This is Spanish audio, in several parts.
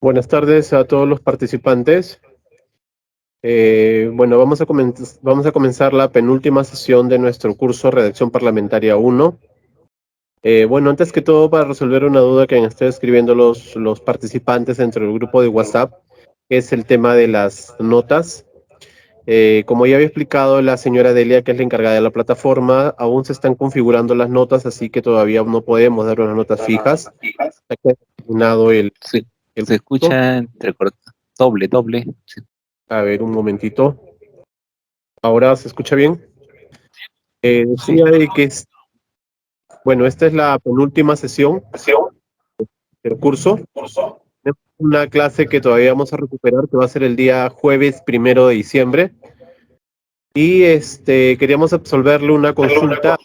Buenas tardes a todos los participantes. Bueno, vamos a comenzar la penúltima sesión de nuestro curso Redacción Parlamentaria 1. Bueno, antes que todo, para resolver una duda que han estado escribiendo los participantes dentro del grupo de WhatsApp, que es el tema de las notas. Como ya había explicado la señora Delia, que es la encargada de la plataforma, aún se están configurando las notas, así que todavía no podemos dar unas notas fijas. Hasta que haya terminado el Se curso. escucha entrecortado, doble. Sí. A ver, un momentito. ¿Ahora se escucha bien? Sí. Decía de que bueno, esta es la penúltima sesión del curso. Tenemos una clase que todavía vamos a recuperar, que va a ser el día jueves 1 de diciembre. Y queríamos absolverle una consulta,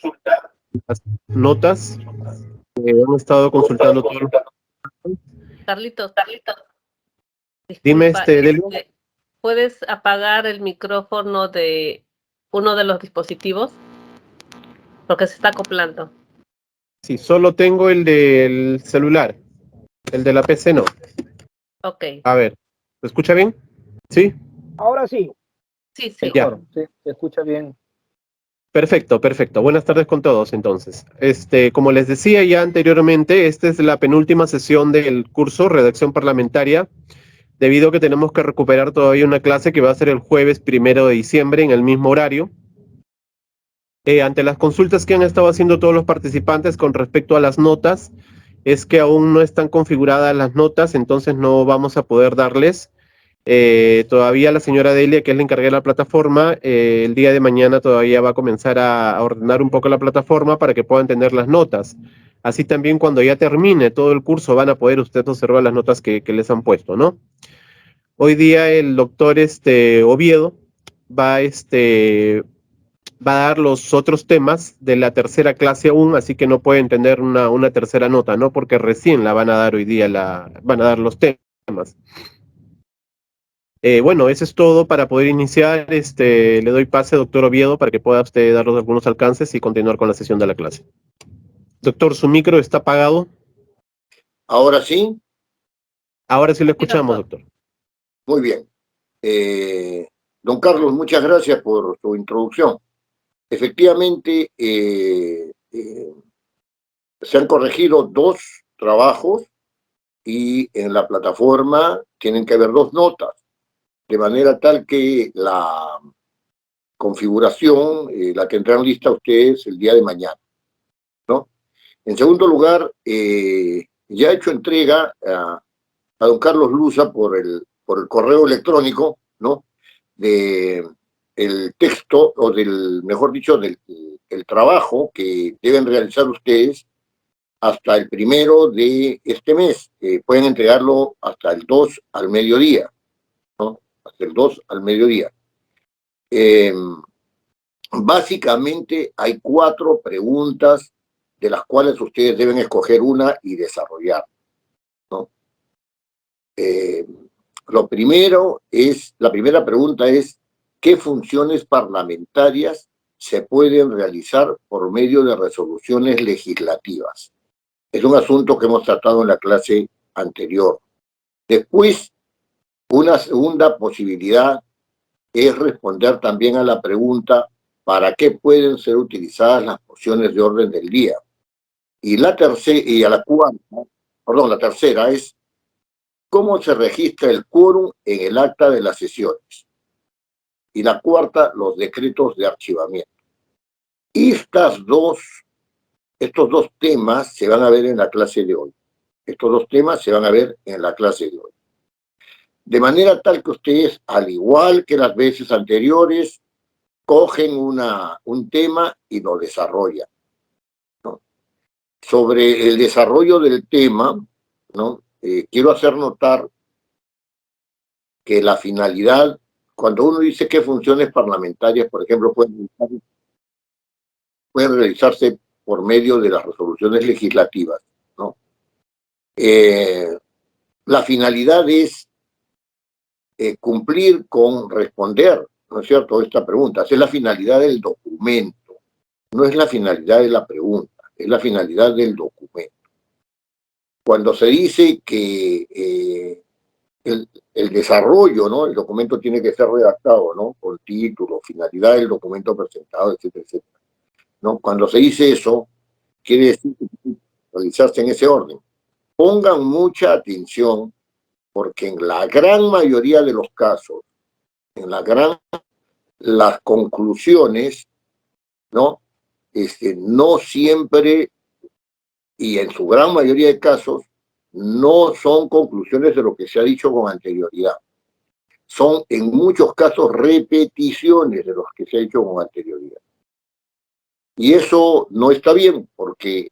las notas que han estado consultando todos los... Carlitos, Dime, disculpa, Delia. ¿puedes apagar el micrófono de uno de los dispositivos? Porque se está acoplando. Sí, solo tengo el del celular, el de la PC no. Ok. A ver, ¿se escucha bien? ¿Sí? Ahora sí. Sí. Mejor, sí, se escucha bien. Perfecto. Buenas tardes con todos, entonces. Como les decía ya anteriormente, esta es la penúltima sesión del curso Redacción Parlamentaria, debido a que tenemos que recuperar todavía una clase que va a ser el jueves 1 de diciembre en el mismo horario. Ante las consultas que han estado haciendo todos los participantes con respecto a las notas, es que aún no están configuradas las notas, entonces no vamos a poder darles. Todavía la señora Delia, que es la encargada de la plataforma, el día de mañana todavía va a comenzar a ordenar un poco la plataforma para que puedan tener las notas. Así también cuando ya termine todo el curso van a poder ustedes observar las notas que les han puesto, ¿no? Hoy día el doctor Oviedo va, va a dar los otros temas de la tercera clase aún, así que no pueden tener una tercera nota, ¿no? Porque recién la van a dar hoy día, van a dar los temas. Bueno, eso es todo para poder iniciar. Le doy pase, doctor Oviedo, para que pueda usted darnos algunos alcances y continuar con la sesión de la clase. Doctor, ¿su micro está apagado? ¿Ahora sí? Ahora sí lo escuchamos, doctor. Muy bien. Don Carlos, muchas gracias por su introducción. Efectivamente, se han corregido 2 trabajos y en la plataforma tienen que haber 2 notas, de manera tal que la configuración la tendrán lista ustedes el día de mañana, ¿no? En segundo lugar, ya he hecho entrega a don Carlos Luza por el correo electrónico, ¿no? De el texto, o mejor dicho, del trabajo que deben realizar ustedes hasta el 1 de este mes. Pueden entregarlo hasta el 2 al mediodía, ¿no? Hasta el 2 al mediodía. Básicamente hay 4 preguntas de las cuales ustedes deben escoger una y desarrollar, ¿no? La primera pregunta es: ¿qué funciones parlamentarias se pueden realizar por medio de resoluciones legislativas? Es un asunto que hemos tratado en la clase anterior. Después, una segunda posibilidad es responder también a la pregunta: ¿para qué pueden ser utilizadas las mociones de orden del día? Y la tercera es: ¿cómo se registra el quórum en el acta de las sesiones? Y la cuarta, los decretos de archivamiento. Estos 2 temas se van a ver en la clase de hoy. De manera tal que ustedes, al igual que las veces anteriores, cogen un tema y lo desarrollan, ¿no? Sobre el desarrollo del tema, ¿no? Quiero hacer notar que la finalidad, cuando uno dice qué funciones parlamentarias, por ejemplo, pueden realizarse por medio de las resoluciones legislativas, ¿no? La finalidad es cumplir con responder, ¿no es cierto?, esta pregunta. Esa es la finalidad del documento, no es la finalidad de la pregunta, es la finalidad del documento. Cuando se dice que el desarrollo, ¿no? El documento tiene que ser redactado, ¿no? Con título, finalidad del documento presentado, etcétera, etcétera, ¿no? Cuando se dice eso, quiere decir que tiene que realizarse en ese orden. Pongan mucha atención, porque en la gran mayoría de los casos, las conclusiones, ¿no? No siempre, y en su gran mayoría de casos, no son conclusiones de lo que se ha dicho con anterioridad. Son en muchos casos repeticiones de lo que se ha dicho con anterioridad. Y eso no está bien, porque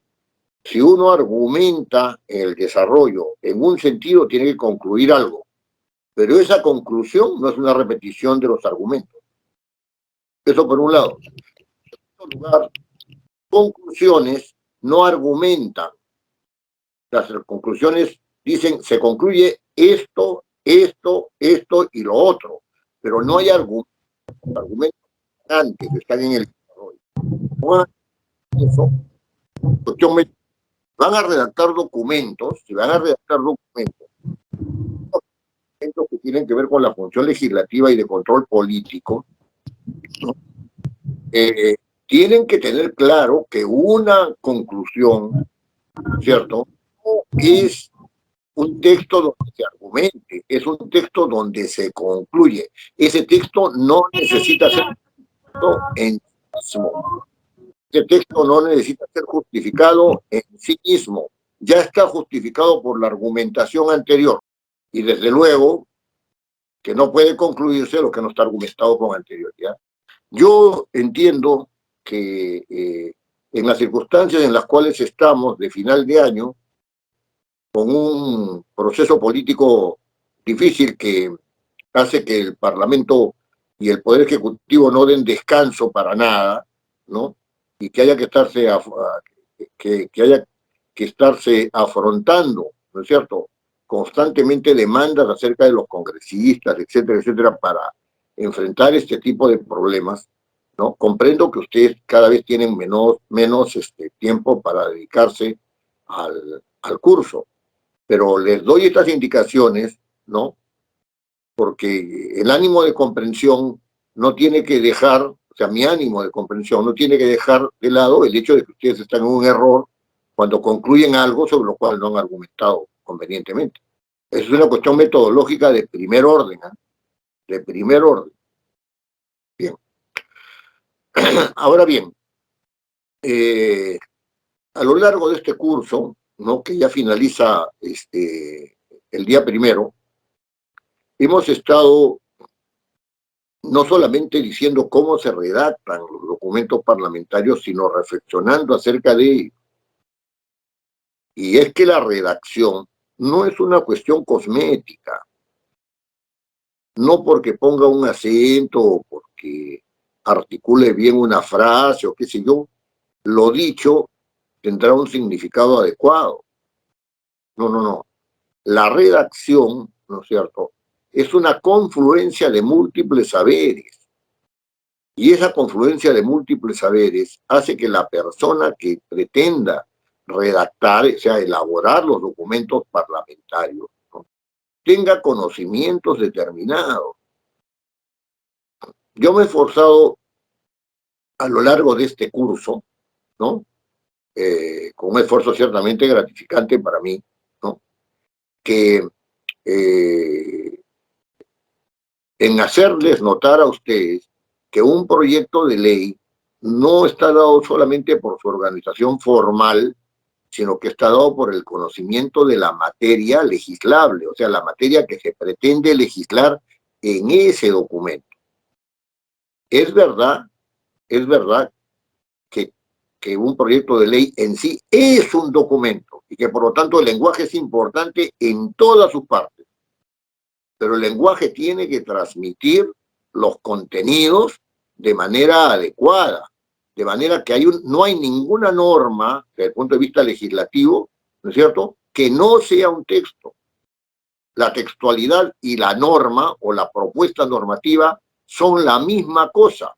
si uno argumenta el desarrollo en un sentido, tiene que concluir algo. Pero esa conclusión no es una repetición de los argumentos. Eso por un lado. En segundo lugar, conclusiones no argumentan. Las conclusiones dicen, se concluye esto, esto, esto y lo otro. Pero no hay argumentos. Los argumentos antes están en el desarrollo. Eso, van a redactar documentos, si van a redactar documentos que tienen que ver con la función legislativa y de control político, ¿no? Tienen que tener claro que una conclusión, ¿cierto?, no es un texto donde se argumente, es un texto donde se concluye. Ese texto no necesita ser en sí mismo. Ese texto no necesita ser justificado en sí mismo. Ya está justificado por la argumentación anterior. Y desde luego que no puede concluirse lo que no está argumentado con anterioridad. Yo entiendo que en las circunstancias en las cuales estamos de final de año, con un proceso político difícil que hace que el Parlamento y el Poder Ejecutivo no den descanso para nada, ¿no? Y que haya que estarse afrontando, ¿no es cierto?, constantemente demandas acerca de los congresistas, etcétera, etcétera, para enfrentar este tipo de problemas, ¿no? Comprendo que ustedes cada vez tienen menos tiempo para dedicarse al curso, pero les doy estas indicaciones, ¿no? Porque el ánimo de comprensión no tiene que dejar, o sea, mi ánimo de comprensión no tiene que dejar de lado el hecho de que ustedes están en un error cuando concluyen algo sobre lo cual no han argumentado convenientemente. Es una cuestión metodológica de primer orden, ¿eh? De primer orden. Bien. Ahora bien, a lo largo de este curso, ¿no?, que ya finaliza el día 1, hemos estado no solamente diciendo cómo se redactan los documentos parlamentarios, sino reflexionando acerca de ello. Y es que la redacción no es una cuestión cosmética. No porque ponga un acento o porque articule bien una frase o qué sé yo, lo dicho tendrá un significado adecuado. No, no, no. La redacción, ¿no es cierto?, es una confluencia de múltiples saberes. Y esa confluencia de múltiples saberes hace que la persona que pretenda redactar, o sea, elaborar los documentos parlamentarios, ¿no?, tenga conocimientos determinados. Yo me he esforzado a lo largo de este curso, ¿no?, con un esfuerzo ciertamente gratificante para mí, ¿no?, que en hacerles notar a ustedes que un proyecto de ley no está dado solamente por su organización formal, sino que está dado por el conocimiento de la materia legislable, o sea, la materia que se pretende legislar en ese documento. Es verdad que un proyecto de ley en sí es un documento y que por lo tanto el lenguaje es importante en todas sus partes, pero el lenguaje tiene que transmitir los contenidos de manera adecuada, de manera que no hay ninguna norma desde el punto de vista legislativo, ¿no es cierto?, que no sea un texto. La textualidad y la norma o la propuesta normativa son la misma cosa.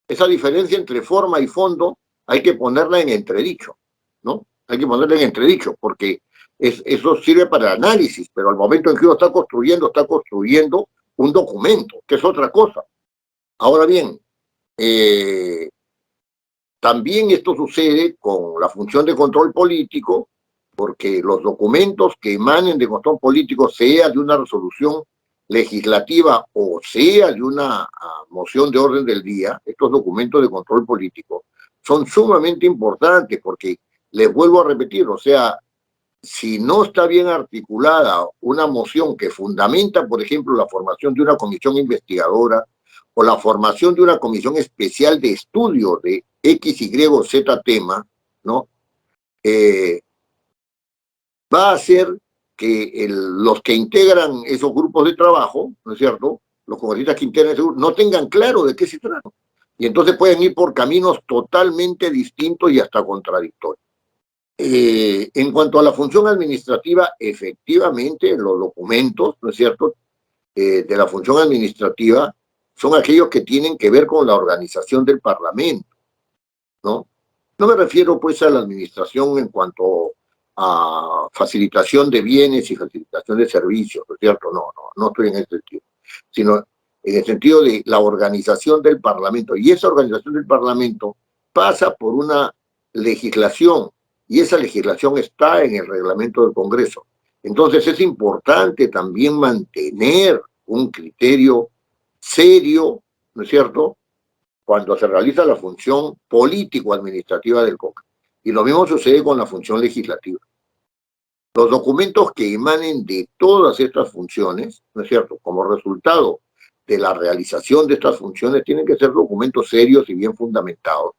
Esa diferencia entre forma y fondo hay que ponerla en entredicho, ¿no? Hay que ponerla en entredicho, porque eso sirve para el análisis, pero al momento en que uno está construyendo un documento, que es otra cosa. Ahora bien, también esto sucede con la función de control político, porque los documentos que emanen de control político, sea de una resolución legislativa o sea de una moción de orden del día, estos documentos de control político son sumamente importantes porque, les vuelvo a repetir, o sea, si no está bien articulada una moción que fundamenta, por ejemplo, la formación de una comisión investigadora o la formación de una comisión especial de estudio de X, Y o Z tema, ¿no? Va a hacer que los que integran esos grupos de trabajo, ¿no es cierto?, los congresistas que integran ese grupo, no tengan claro de qué se trata. Y entonces pueden ir por caminos totalmente distintos y hasta contradictorios. En cuanto a la función administrativa, efectivamente, los documentos, ¿no es cierto?, de la función administrativa son aquellos que tienen que ver con la organización del Parlamento, ¿no? No me refiero, pues, a la administración en cuanto a facilitación de bienes y facilitación de servicios, ¿no es cierto? No estoy en ese sentido, sino en el sentido de la organización del Parlamento. Y esa organización del Parlamento pasa por una legislación, y esa legislación está en el reglamento del Congreso. Entonces es importante también mantener un criterio serio, ¿no es cierto?, cuando se realiza la función político-administrativa del Congreso. Y lo mismo sucede con la función legislativa. Los documentos que emanen de todas estas funciones, ¿no es cierto?, como resultado de la realización de estas funciones, tienen que ser documentos serios y bien fundamentados.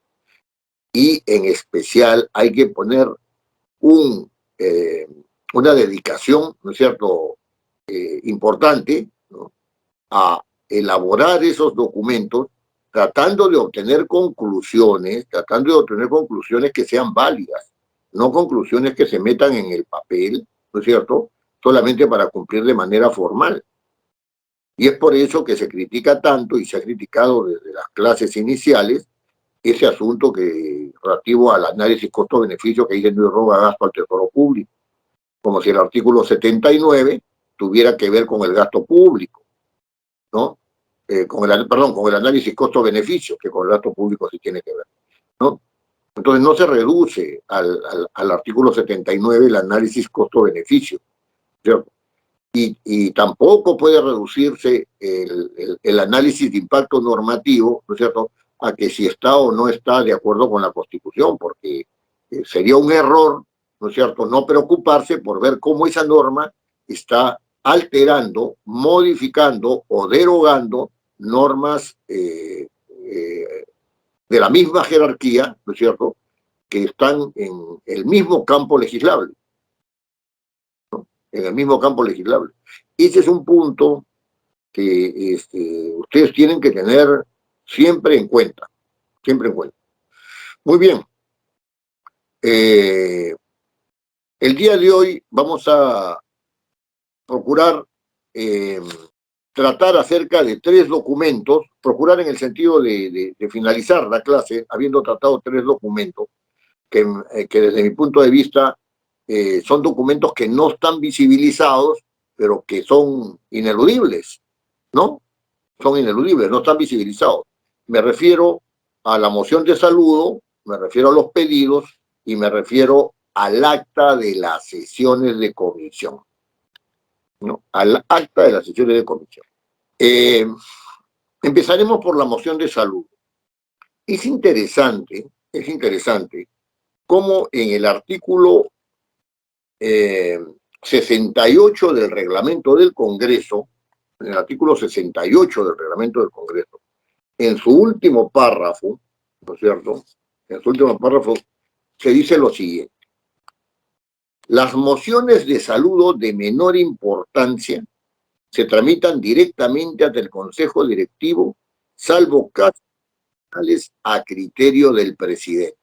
Y en especial hay que poner una dedicación, ¿no es cierto?, importante, ¿no?, a elaborar esos documentos, tratando de obtener conclusiones que sean válidas, no conclusiones que se metan en el papel, ¿no es cierto?, solamente para cumplir de manera formal. Y es por eso que se critica tanto, y se ha criticado desde las clases iniciales, ese asunto relativo al análisis costo-beneficio que dice no roba gasto al tesoro público, como si el artículo 79 tuviera que ver con el gasto público, ¿no? Con el análisis costo-beneficio, que con el gasto público sí tiene que ver, ¿no? Entonces no se reduce al artículo 79 el análisis costo-beneficio, ¿cierto? Y tampoco puede reducirse el análisis de impacto normativo, ¿no es cierto?, a que si está o no está de acuerdo con la Constitución, porque sería un error, ¿no es cierto?, no preocuparse por ver cómo esa norma está alterando, modificando o derogando normas de la misma jerarquía, ¿no es cierto?, que están en el mismo campo legislable, ¿no?, en el mismo campo legislable. Ese es un punto que ustedes tienen que tener siempre en cuenta, siempre en cuenta. Muy bien. El día de hoy vamos a procurar tratar acerca de 3 documentos, procurar en el sentido de finalizar la clase habiendo tratado 3 documentos que desde mi punto de vista son documentos que no están visibilizados, pero que son ineludibles, ¿no? Son ineludibles, no están visibilizados. Me refiero a la moción de saludo, me refiero a los pedidos y me refiero al acta de las sesiones de comisión, ¿no? Al acta de las sesiones de comisión. Empezaremos por la moción de saludo. Es interesante cómo en el artículo 68 del reglamento del Congreso, en el artículo 68 del reglamento del Congreso, en su último párrafo, ¿no es cierto?, en su último párrafo se dice lo siguiente: las mociones de saludo de menor importancia se tramitan directamente ante el Consejo Directivo, salvo casos a criterio del presidente.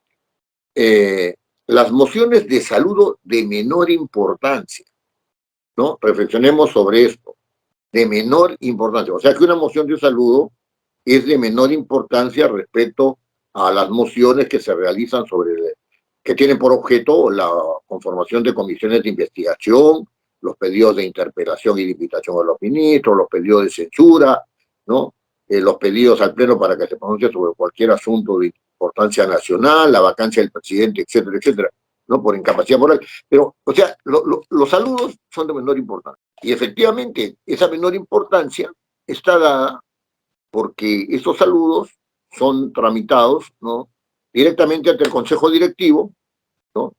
Las mociones de saludo de menor importancia, ¿no? Reflexionemos sobre esto. De menor importancia. O sea que una moción de saludo es de menor importancia respecto a las mociones que se realizan que tienen por objeto la conformación de comisiones de investigación, los pedidos de interpelación y de invitación a los ministros, los pedidos de censura, ¿no? Los pedidos al Pleno para que se pronuncie sobre cualquier asunto de importancia nacional, la vacancia del presidente, etcétera, etcétera, ¿no? Por incapacidad moral. Pero, o sea, los saludos son de menor importancia. Y efectivamente, esa menor importancia está dada porque estos saludos son tramitados, ¿no? Directamente ante el Consejo Directivo, ¿no?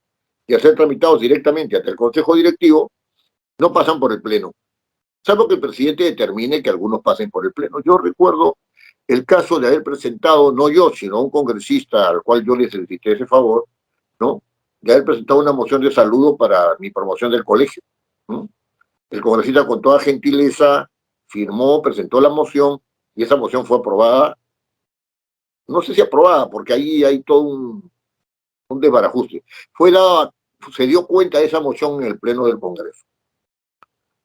Y al ser tramitados directamente ante el Consejo Directivo, no pasan por el Pleno. Salvo que el presidente determine que algunos pasen por el Pleno. Yo recuerdo el caso de haber presentado, no yo, sino un congresista al cual yo le solicité ese favor, ¿no? De haber presentado una moción de saludo para mi promoción del colegio, ¿no? El congresista con toda gentileza firmó, presentó la moción y esa moción fue aprobada. No sé si aprobada, porque ahí hay todo un desbarajuste. Se dio cuenta de esa moción en el Pleno del Congreso.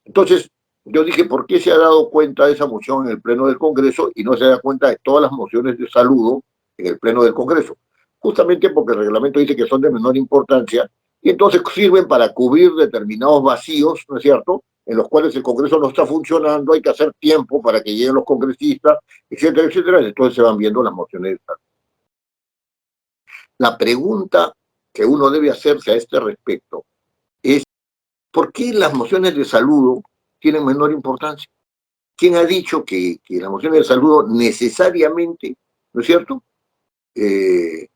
Entonces, yo dije, ¿por qué se ha dado cuenta de esa moción en el Pleno del Congreso y no se da cuenta de todas las mociones de saludo en el Pleno del Congreso? Justamente porque el reglamento dice que son de menor importancia y entonces sirven para cubrir determinados vacíos, ¿no es cierto?, en los cuales el Congreso no está funcionando, hay que hacer tiempo para que lleguen los congresistas, etcétera, etcétera, y entonces se van viendo las mociones de saludo. La pregunta que uno debe hacerse a este respecto es, ¿por qué las mociones de saludo tienen menor importancia? ¿Quién ha dicho que las mociones de saludo necesariamente, ¿no es cierto?, que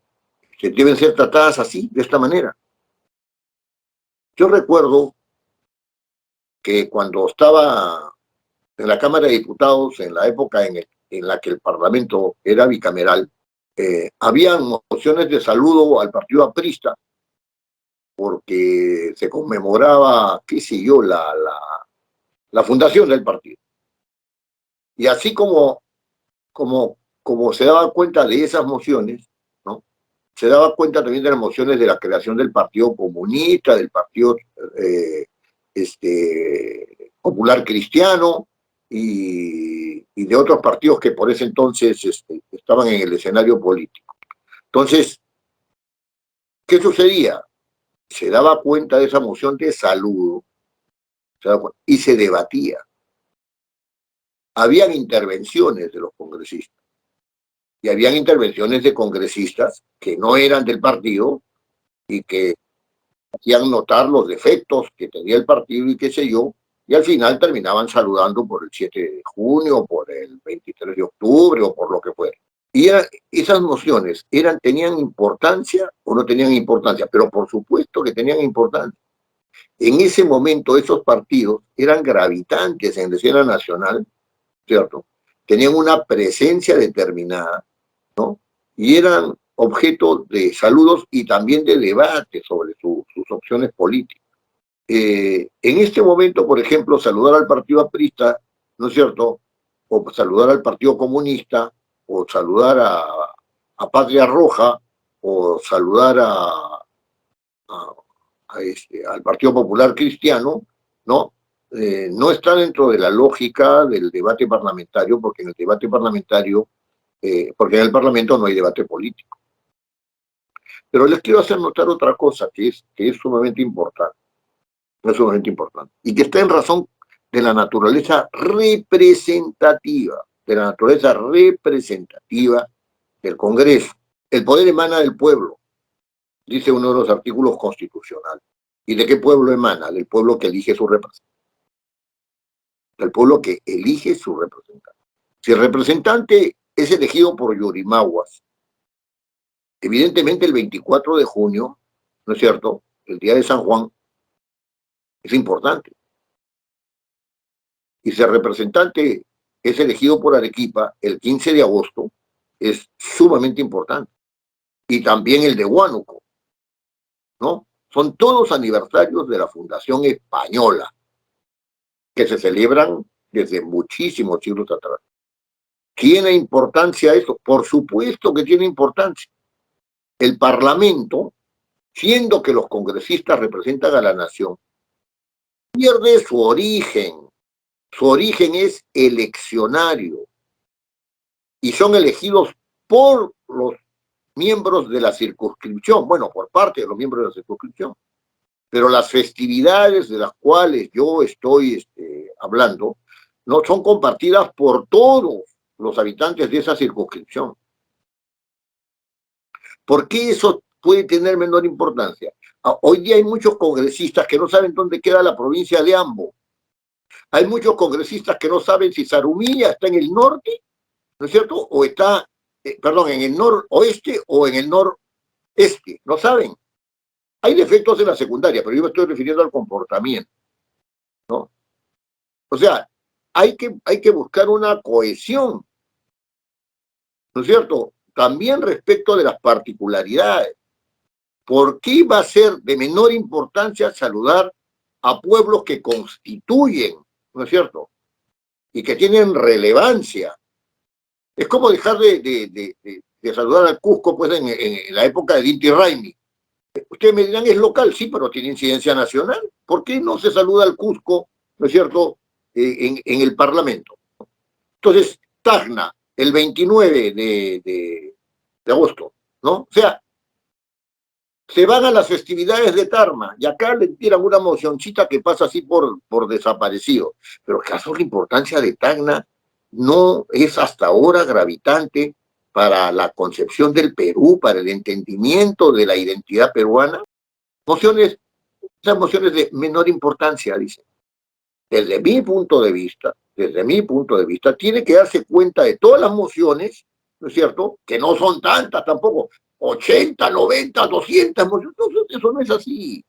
deben ser tratadas así, de esta manera? Yo recuerdo que cuando estaba en la Cámara de Diputados, en la época en la que el Parlamento era bicameral, habían mociones de saludo al partido aprista, porque se conmemoraba, qué sé yo, la fundación del partido. Y así como se daba cuenta de esas mociones, ¿no?, se daba cuenta también de las mociones de la creación del Partido Comunista, del Partido Popular Cristiano y de otros partidos que por ese entonces estaban en el escenario político. Entonces, ¿qué sucedía? Se daba cuenta de esa moción de saludo y se debatía. Habían intervenciones de los congresistas y habían intervenciones de congresistas que no eran del partido y que hacían notar los defectos que tenía el partido y qué sé yo, y al final terminaban saludando por el 7 de junio, por el 23 de octubre o por lo que fuera. Y esas mociones tenían importancia o no tenían importancia, pero por supuesto que tenían importancia. En ese momento esos partidos eran gravitantes en la escena nacional, ¿cierto? Tenían una presencia determinada, ¿no? Y eran objeto de saludos y también de debate sobre sus opciones políticas. En este momento, por ejemplo, saludar al partido aprista, ¿no es cierto?, o saludar al Partido Comunista, o saludar a Patria Roja, o saludar al Partido Popular Cristiano, ¿no? No está dentro de la lógica del debate parlamentario, porque en el debate parlamentario, porque en el Parlamento no hay debate político. Pero les quiero hacer notar otra cosa que es sumamente importante. Es sumamente importante. Y que está en razón de la naturaleza representativa, del Congreso. El poder emana del pueblo, dice uno de los artículos constitucionales. ¿Y de qué pueblo emana? Del pueblo que elige su representante. Del pueblo que elige su representante. Si el representante es elegido por Yurimaguas, evidentemente el 24 de junio, ¿no es cierto?, el día de San Juan, es importante. Y si el representante es elegido por Arequipa, el 15 de agosto, es sumamente importante. Y también el de Huánuco, ¿no? Son todos aniversarios de la Fundación Española, que se celebran desde muchísimos siglos atrás. ¿Tiene importancia eso? Por supuesto que tiene importancia. El Parlamento, siendo que los congresistas representan a la nación, pierde su origen. Su origen es eleccionario y son elegidos por los miembros de la circunscripción, bueno, por parte de los miembros de la circunscripción, pero las festividades de las cuales yo estoy hablando no son compartidas por todos los habitantes de esa circunscripción. ¿Por qué eso puede tener menor importancia? Hoy día hay muchos congresistas que no saben dónde queda la provincia de Ambo. Hay muchos congresistas que no saben si Zarumilla está en el norte, ¿no es cierto? O está, en el noroeste o en el noreste. No saben. Hay defectos en la secundaria, pero yo me estoy refiriendo al comportamiento, ¿no? O sea, hay que buscar una cohesión, ¿no es cierto? También respecto de las particularidades. ¿Por qué va a ser de menor importancia saludar a pueblos que constituyen, ¿no es cierto?, y que tienen relevancia? Es como dejar de saludar al Cusco pues en la época de Inti Raymi. Ustedes me dirán, es local, sí, pero tiene incidencia nacional. ¿Por qué no se saluda al Cusco, ¿no es cierto?, en el Parlamento? Entonces, Tacna, el 29 de agosto, ¿no? O sea, se van a las festividades de Tarma y acá le tiran una mocioncita que pasa así por desaparecido. Pero ¿acaso la importancia de Tacna no es hasta ahora gravitante para la concepción del Perú, para el entendimiento de la identidad peruana? Esas mociones de menor importancia, dicen. Desde mi punto de vista, tiene que darse cuenta de todas las mociones, ¿no es cierto?, que no son tantas tampoco, 80, 90, 200 mociones, no, eso no es así.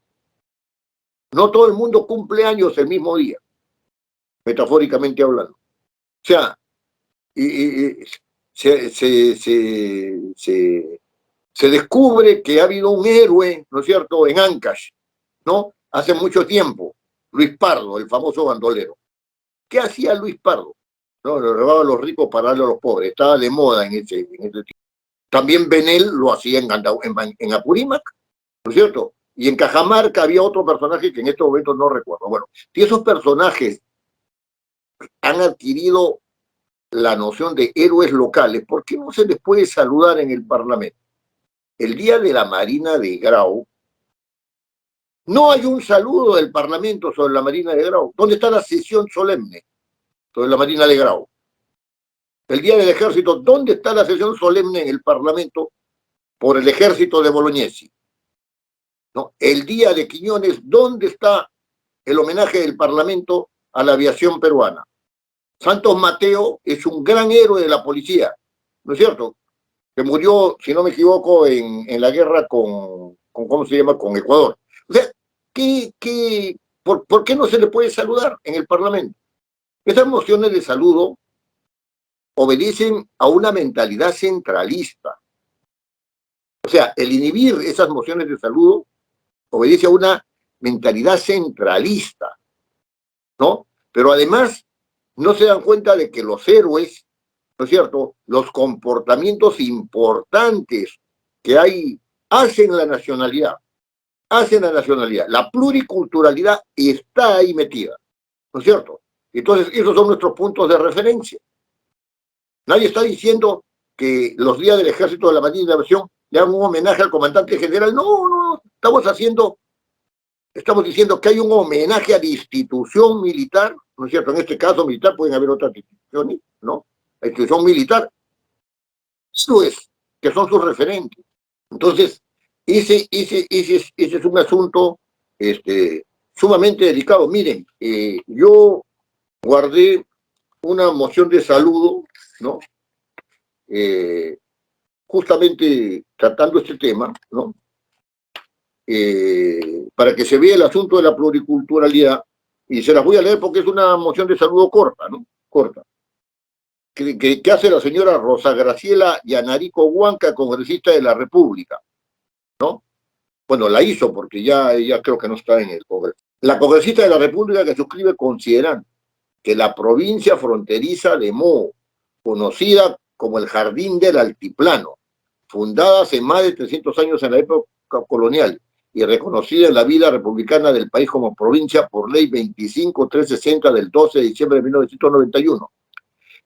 No todo el mundo cumple años el mismo día, metafóricamente hablando. O sea, se descubre que ha habido un héroe, ¿no es cierto?, en Ancash, ¿no?, hace mucho tiempo, Luis Pardo, el famoso bandolero. ¿Qué hacía Luis Pardo? No, le robaba a los ricos para darle a los pobres. Estaba de moda en ese tiempo. También Benel lo hacía en Apurímac, ¿no es cierto? Y en Cajamarca había otro personaje que en estos momentos no recuerdo. Bueno, si esos personajes han adquirido la noción de héroes locales, ¿por qué no se les puede saludar en el Parlamento? El día de la Marina de Grau, no hay un saludo del Parlamento sobre la Marina de Grau. ¿Dónde está la sesión solemne sobre la Marina de Grau? El Día del Ejército, ¿dónde está la sesión solemne en el Parlamento por el ejército de Bolognesi? ¿No? El Día de Quiñones, ¿dónde está el homenaje del Parlamento a la aviación peruana? Santos Mateo es un gran héroe de la policía, ¿no es cierto?, que murió, si no me equivoco, en la guerra con ¿cómo se llama?, con Ecuador. O sea, ¿por qué no se le puede saludar en el Parlamento? Esas mociones de saludo obedecen a una mentalidad centralista. O sea, el inhibir esas mociones de saludo obedece a una mentalidad centralista, ¿no? Pero además no se dan cuenta de que los héroes, ¿no es cierto?, los comportamientos importantes que hay, hacen la nacionalidad. La pluriculturalidad está ahí metida, ¿no es cierto? Entonces, esos son nuestros puntos de referencia. Nadie está diciendo que los días del Ejército de la Marina y de la Aviación le hagan un homenaje al comandante general. No. Estamos diciendo que hay un homenaje a la institución militar, ¿no es cierto? En este caso militar, pueden haber otras instituciones, ¿no? La institución militar. Eso es, que son sus referentes. Entonces, ese es un asunto sumamente delicado. Miren, yo guardé una moción de saludo, ¿no?, justamente tratando este tema, ¿no?, para que se vea el asunto de la pluriculturalidad, y se las voy a leer porque es una moción de saludo corta, ¿no? Corta. Que hace la señora Rosa Graciela Yanarico Huanca, congresista de la República, ¿no? Bueno, la hizo porque ya ella creo que no está en el Congreso. La congresista de la República que suscribe consideran que la provincia fronteriza de Moo, conocida como el Jardín del Altiplano, fundada hace más de 300 años en la época colonial y reconocida en la vida republicana del país como provincia por ley 25.360 del 12 de diciembre de 1991,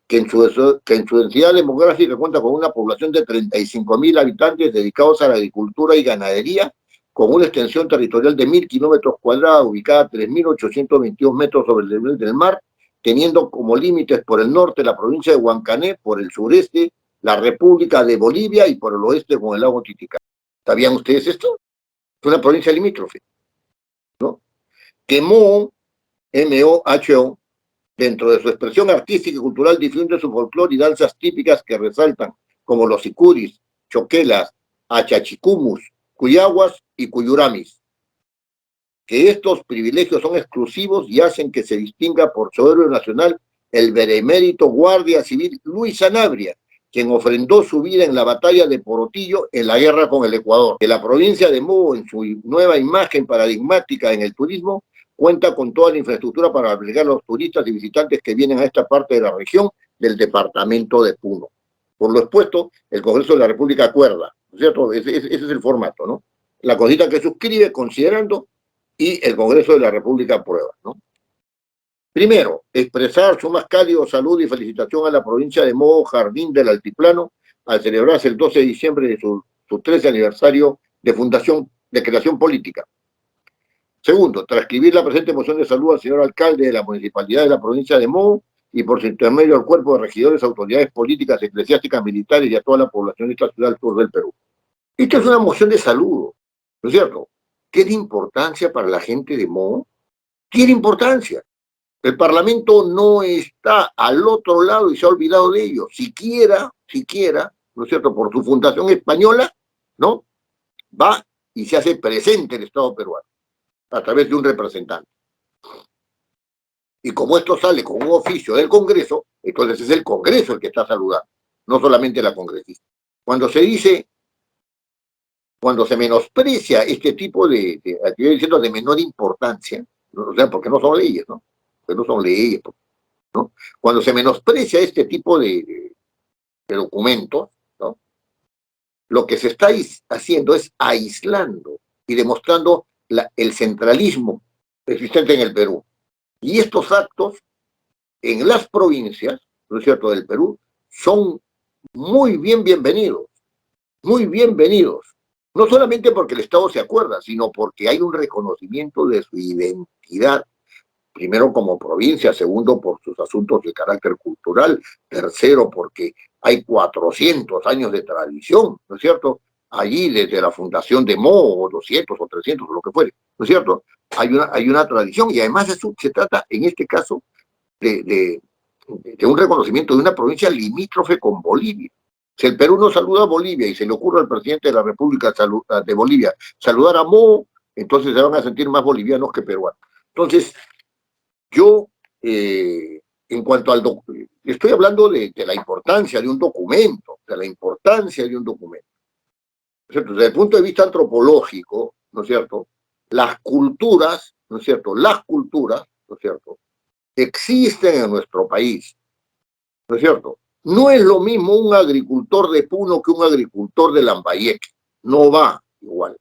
que en su densidad demográfica cuenta con una población de 35.000 habitantes dedicados a la agricultura y ganadería, con una extensión territorial de 1.000 kilómetros cuadrados, ubicada a 3.822 metros sobre el nivel del mar, teniendo como límites por el norte la provincia de Huancané, por el sureste la República de Bolivia y por el oeste con el lago Titicaca. ¿Sabían ustedes esto? Es una provincia limítrofe, ¿no? Que Moho, M-O-H-O, dentro de su expresión artística y cultural, difunde su folclore y danzas típicas que resaltan, como los sicuris, choquelas, achachicumus, cuyaguas y cuyuramis. Que estos privilegios son exclusivos y hacen que se distinga por su héroe nacional el benemérito guardia civil Luis Sanabria, quien ofrendó su vida en la batalla de Porotillo en la guerra con el Ecuador. Que la provincia de Moho, en su nueva imagen paradigmática en el turismo, cuenta con toda la infraestructura para albergar a los turistas y visitantes que vienen a esta parte de la región del departamento de Puno. Por lo expuesto, el Congreso de la República acuerda, ¿no es cierto? Ese es el formato, ¿no? La cosita que suscribe considerando y el Congreso de la República aprueba, ¿no? Primero, expresar su más cálido saludo y felicitación a la provincia de Moho Jardín del Altiplano al celebrarse el 12 de diciembre de su 13 aniversario de fundación de creación política. Segundo, transcribir la presente moción de salud al señor alcalde de la municipalidad de la provincia de Moho y por su intermedio al cuerpo de regidores, autoridades políticas, eclesiásticas, militares y a toda la población de esta ciudad del sur del Perú. Esta es una moción de saludo, ¿no es cierto? ¿Tiene importancia para la gente de Moho? Tiene importancia. El Parlamento no está al otro lado y se ha olvidado de ello. Siquiera, ¿no es cierto?, por su fundación española, ¿no?, va y se hace presente el Estado peruano a través de un representante. Y como esto sale con un oficio del Congreso, entonces es el Congreso el que está saludando, no solamente la congresista. Cuando se menosprecia este tipo de actividades de menor importancia, ¿no? O sea, porque no son leyes, ¿no? Porque no son leyes, ¿no? Cuando se menosprecia este tipo de documentos, ¿no?, lo que se está haciendo es aislando y demostrando el centralismo existente en el Perú. Y estos actos en las provincias, ¿no es cierto?, del Perú, son muy bienvenidos, muy bienvenidos. No solamente porque el Estado se acuerda, sino porque hay un reconocimiento de su identidad, primero como provincia, segundo por sus asuntos de carácter cultural, tercero porque hay 400 años de tradición, ¿no es cierto?, allí desde la fundación de Moho, o 200 o 300 o lo que fuere, ¿no es cierto?, hay una tradición y además eso se trata en este caso de un reconocimiento de una provincia limítrofe con Bolivia. Si el Perú no saluda a Bolivia y se le ocurre al presidente de la República de Bolivia saludar a Moho, entonces se van a sentir más bolivianos que peruanos. Entonces, yo, en cuanto al documento, estoy hablando de la importancia de un documento, Desde el punto de vista antropológico, ¿no es cierto?, las culturas, ¿no es cierto?, ¿no es cierto?, existen en nuestro país, ¿no es cierto? No es lo mismo un agricultor de Puno que un agricultor de Lambayeque, no va igual.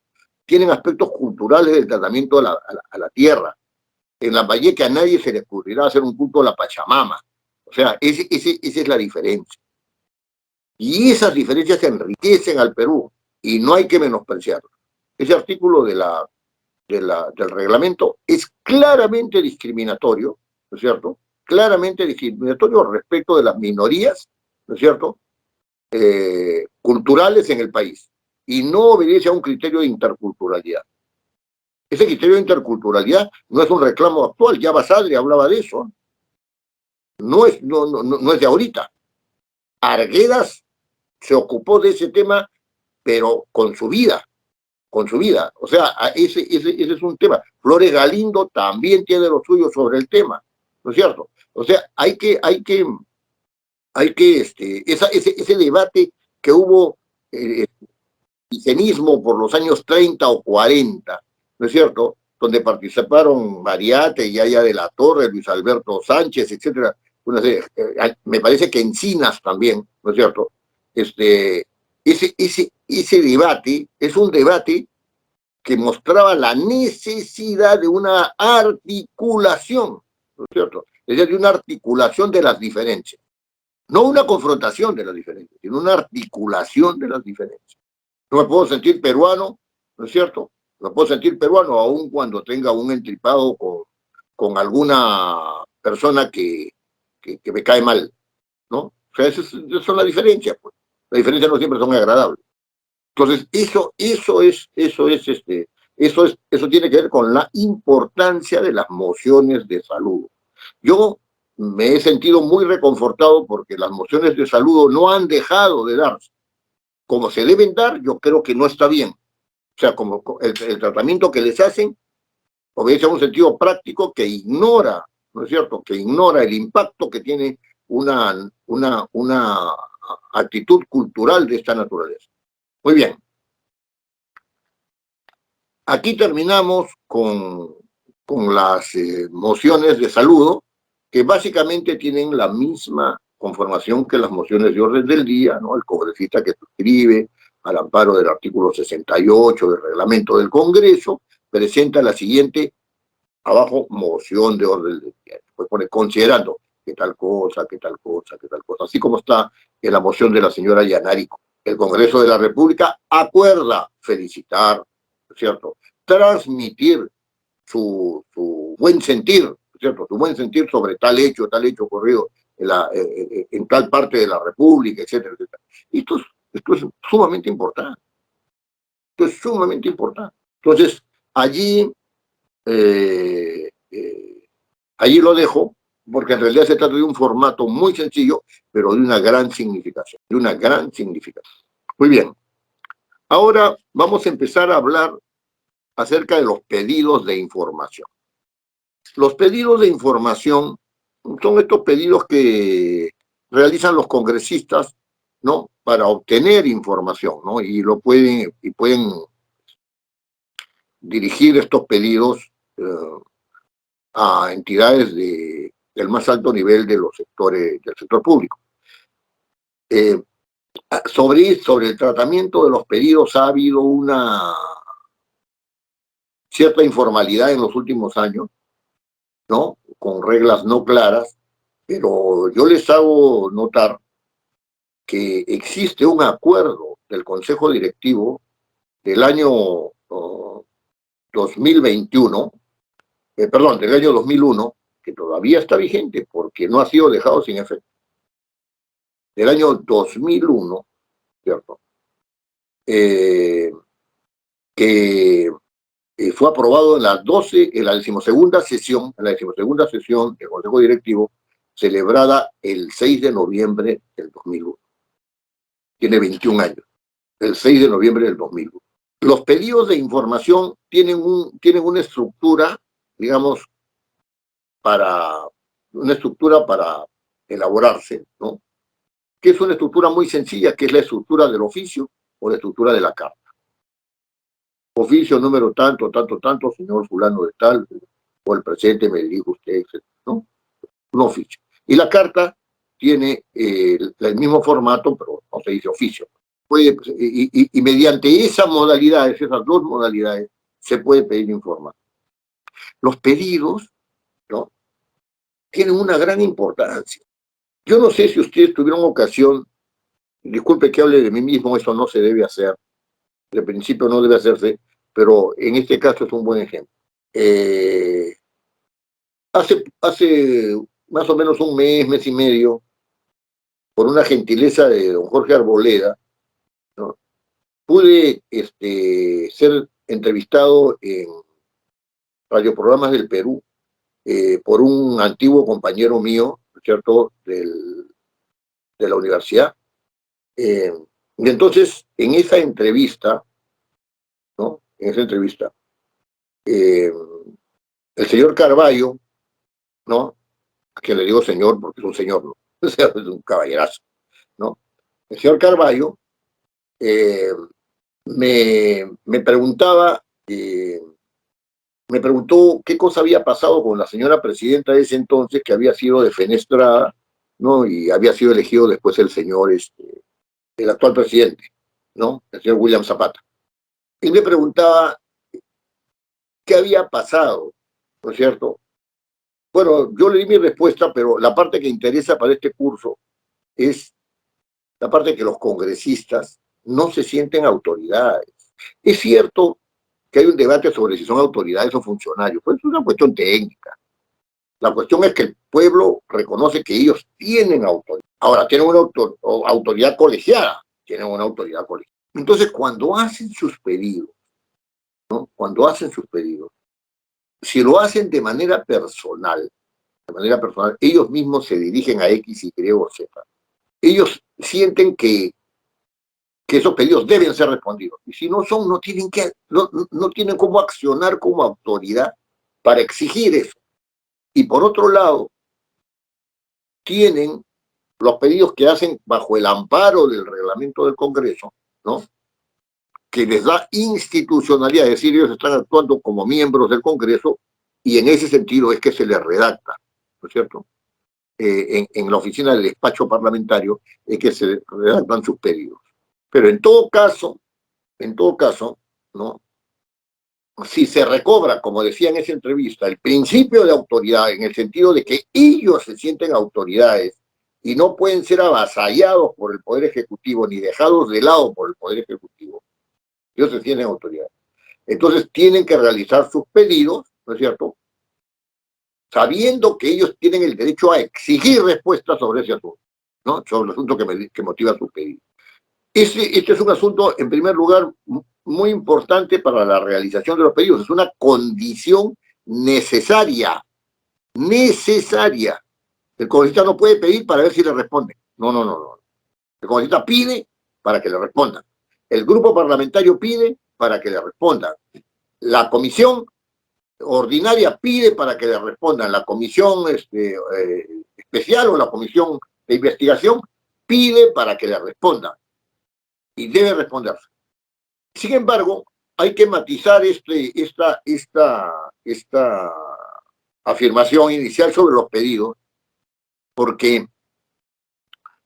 Tienen aspectos culturales del tratamiento a la tierra. En Lambayeque a nadie se le ocurrirá hacer un culto a la Pachamama. O sea, esa es la diferencia. Y esas diferencias enriquecen al Perú y no hay que menospreciarlo. Ese artículo del reglamento es claramente discriminatorio, ¿no es cierto?, claramente discriminatorio respecto de las minorías, ¿no es cierto?, culturales en el país, y no obedece a un criterio de interculturalidad. Ese criterio de interculturalidad no es un reclamo actual, ya Basadre hablaba de eso, no es de ahorita. Arguedas se ocupó de ese tema, pero con su vida, o sea, ese es un tema. Flores Galindo también tiene lo suyo sobre el tema, ¿no es cierto? O sea, ese debate que hubo, indigenismo por los años 30 o 40, ¿no es cierto?, donde participaron Mariate, Yaya de la Torre, Luis Alberto Sánchez, etcétera. Me parece que Encinas también, ¿no es cierto? Ese debate es un debate que mostraba la necesidad de una articulación, ¿no es cierto?, es decir, de una articulación de las diferencias. No una confrontación de las diferencias, sino una articulación de las diferencias. No me puedo sentir peruano, ¿no es cierto? No me puedo sentir peruano aun cuando tenga un entripado con alguna persona que me cae mal, ¿no? O sea, esas son las diferencias, pues. Las diferencias no siempre son agradables. Entonces, eso tiene que ver con la importancia de las mociones de saludo. Yo me he sentido muy reconfortado porque las mociones de saludo no han dejado de darse. Como se deben dar, yo creo que no está bien. O sea, como el tratamiento que les hacen obedece a un sentido práctico que ignora, ¿no es cierto?, que ignora el impacto que tiene una actitud cultural de esta naturaleza. Muy bien. Aquí terminamos con las mociones de saludo, que básicamente tienen la misma conformación que las mociones de orden del día, ¿no? El congresista que suscribe al amparo del artículo 68 del reglamento del Congreso presenta la siguiente, abajo, moción de orden del día. Después pone considerando que tal cosa, que tal cosa, que tal cosa. Así como está en la moción de la señora Yanarico. El Congreso de la República acuerda felicitar, ¿cierto?, transmitir su buen sentir, ¿cierto?, su buen sentir sobre tal hecho ocurrido en tal parte de la República, etcétera, etcétera. Esto es sumamente importante. Esto es sumamente importante. Entonces, allí lo dejo, porque en realidad se trata de un formato muy sencillo, pero de una gran significación, Muy bien. Ahora vamos a empezar a hablar acerca de los pedidos de información. Los pedidos de información son estos pedidos que realizan los congresistas, ¿no?, para obtener información, ¿no? Y pueden dirigir estos pedidos a entidades del más alto nivel del sector público. Sobre el tratamiento de los pedidos ha habido una cierta informalidad en los últimos años, ¿no?, con reglas no claras, pero yo les hago notar que existe un acuerdo del Consejo Directivo del año 2021, del año 2001, que todavía está vigente porque no ha sido dejado sin efecto. Del año 2001, ¿cierto?, que fue aprobado en la 12ª sesión del Consejo Directivo, celebrada el 6 de noviembre del 2001. Tiene 21 años. El 6 de noviembre del 2001. Los pedidos de información tienen una estructura, digamos, para elaborarse, ¿no?, que es una estructura muy sencilla, que es la estructura del oficio o la estructura de la carta. Oficio número tanto, señor fulano de tal, o el presidente me dirige usted, etc., ¿no? Un oficio. Y la carta tiene el mismo formato, pero no se dice oficio. Y mediante esas dos modalidades, se puede pedir información. Los pedidos, ¿no?, tienen una gran importancia. Yo no sé si ustedes tuvieron ocasión, disculpe que hable de mí mismo, eso no se debe hacer, de principio no debe hacerse, pero en este caso es un buen ejemplo. Hace más o menos un mes y medio, por una gentileza de don Jorge Arboleda, ¿no?, pude ser entrevistado en radioprogramas del Perú por un antiguo compañero mío, ¿cierto?, de la universidad. Y entonces, en esa entrevista, ¿no?, el señor Carballo, ¿no?, a quien le digo señor porque es un señor, ¿no?, o sea, es un caballerazo, ¿no? El señor Carballo me preguntó qué cosa había pasado con la señora presidenta de ese entonces, que había sido defenestrada, ¿no?, y había sido elegido después el actual presidente, ¿no?, el señor William Zapata. Él me preguntaba qué había pasado, ¿no es cierto? Bueno, yo le di mi respuesta, pero la parte que interesa para este curso es la parte de que los congresistas no se sienten autoridades. Es cierto que hay un debate sobre si son autoridades o funcionarios, pues es una cuestión técnica. La cuestión es que el pueblo reconoce que ellos tienen autoridad. Ahora, tienen una autoridad colegiada, tienen una autoridad colegiada. Entonces, cuando hacen sus pedidos, ¿no? Cuando hacen sus pedidos, si lo hacen de manera personal, ellos mismos se dirigen a X, Y o Z. Ellos sienten que esos pedidos deben ser respondidos. Y si no son, no tienen cómo accionar como autoridad para exigir eso. Y por otro lado, tienen los pedidos que hacen bajo el amparo del reglamento del Congreso, ¿no? Que les da institucionalidad, es decir, ellos están actuando como miembros del Congreso y en ese sentido es que se les redacta, ¿no es cierto? En la oficina del despacho parlamentario es que se redactan sus pedidos. Pero en todo caso, ¿no? Si se recobra, como decía en esa entrevista, el principio de autoridad, en el sentido de que ellos se sienten autoridades y no pueden ser avasallados por el Poder Ejecutivo ni dejados de lado por el Poder Ejecutivo, ellos se sienten autoridades. Entonces tienen que realizar sus pedidos, ¿no es cierto?, sabiendo que ellos tienen el derecho a exigir respuestas sobre ese asunto, ¿no?, sobre el asunto que motiva su pedido. Este es un asunto, en primer lugar, muy importante para la realización de los pedidos. Es una condición necesaria. El congresista no puede pedir para ver si le responden. No. El congresista pide para que le respondan. El grupo parlamentario pide para que le respondan. La comisión ordinaria pide para que le respondan. La comisión especial o la comisión de investigación pide para que le respondan. Y debe responderse. Sin embargo, hay que matizar esta afirmación inicial sobre los pedidos, porque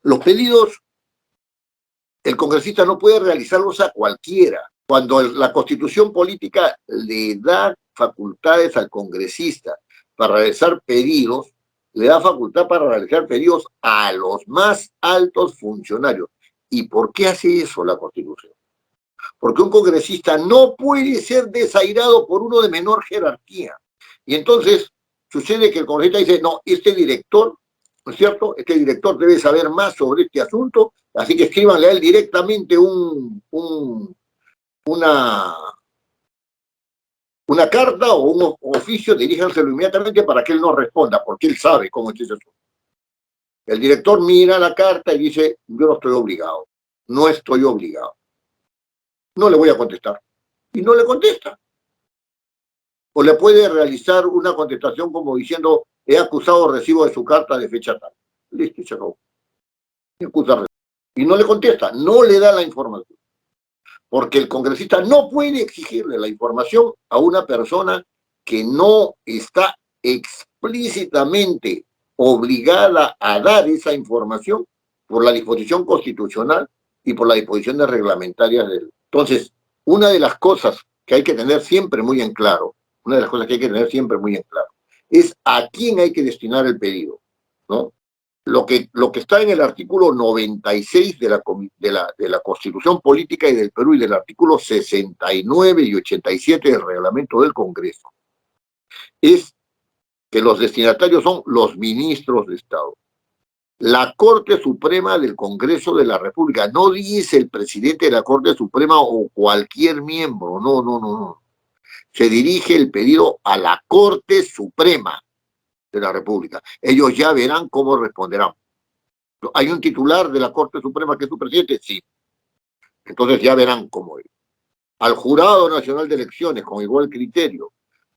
los pedidos, el congresista no puede realizarlos a cualquiera. Cuando la Constitución política le da facultades al congresista para realizar pedidos, le da facultad para realizar pedidos a los más altos funcionarios. ¿Y por qué hace eso la Constitución? Porque un congresista no puede ser desairado por uno de menor jerarquía. Y entonces sucede que el congresista dice, no, este director, ¿no es cierto?, este director debe saber más sobre este asunto, así que escríbanle a él directamente una carta o un oficio, diríjanselo inmediatamente para que él no responda, porque él sabe cómo es ese asunto. El director mira la carta y dice, yo no estoy obligado, no le voy a contestar. Y no le contesta. O le puede realizar una contestación como diciendo, he acusado recibo de su carta de fecha tal. Listo, y se acabó. Y no le contesta, no le da la información. Porque el congresista no puede exigirle la información a una persona que no está explícitamente obligada a dar esa información por la disposición constitucional y por las disposiciones reglamentarias de él. Entonces, una de las cosas que hay que tener siempre muy en claro, es a quién hay que destinar el pedido, ¿no? Lo que está en el artículo 96 de la Constitución Política y del Perú y del artículo 69 y 87 del Reglamento del Congreso es que los destinatarios son los ministros de Estado. La Corte Suprema del Congreso de la República, no dice el presidente de la Corte Suprema o cualquier miembro, no. Se dirige el pedido a la Corte Suprema de la República. Ellos ya verán cómo responderán. ¿Hay un titular de la Corte Suprema que es su presidente? Sí. Entonces ya verán cómo es. Al Jurado Nacional de Elecciones, con igual criterio,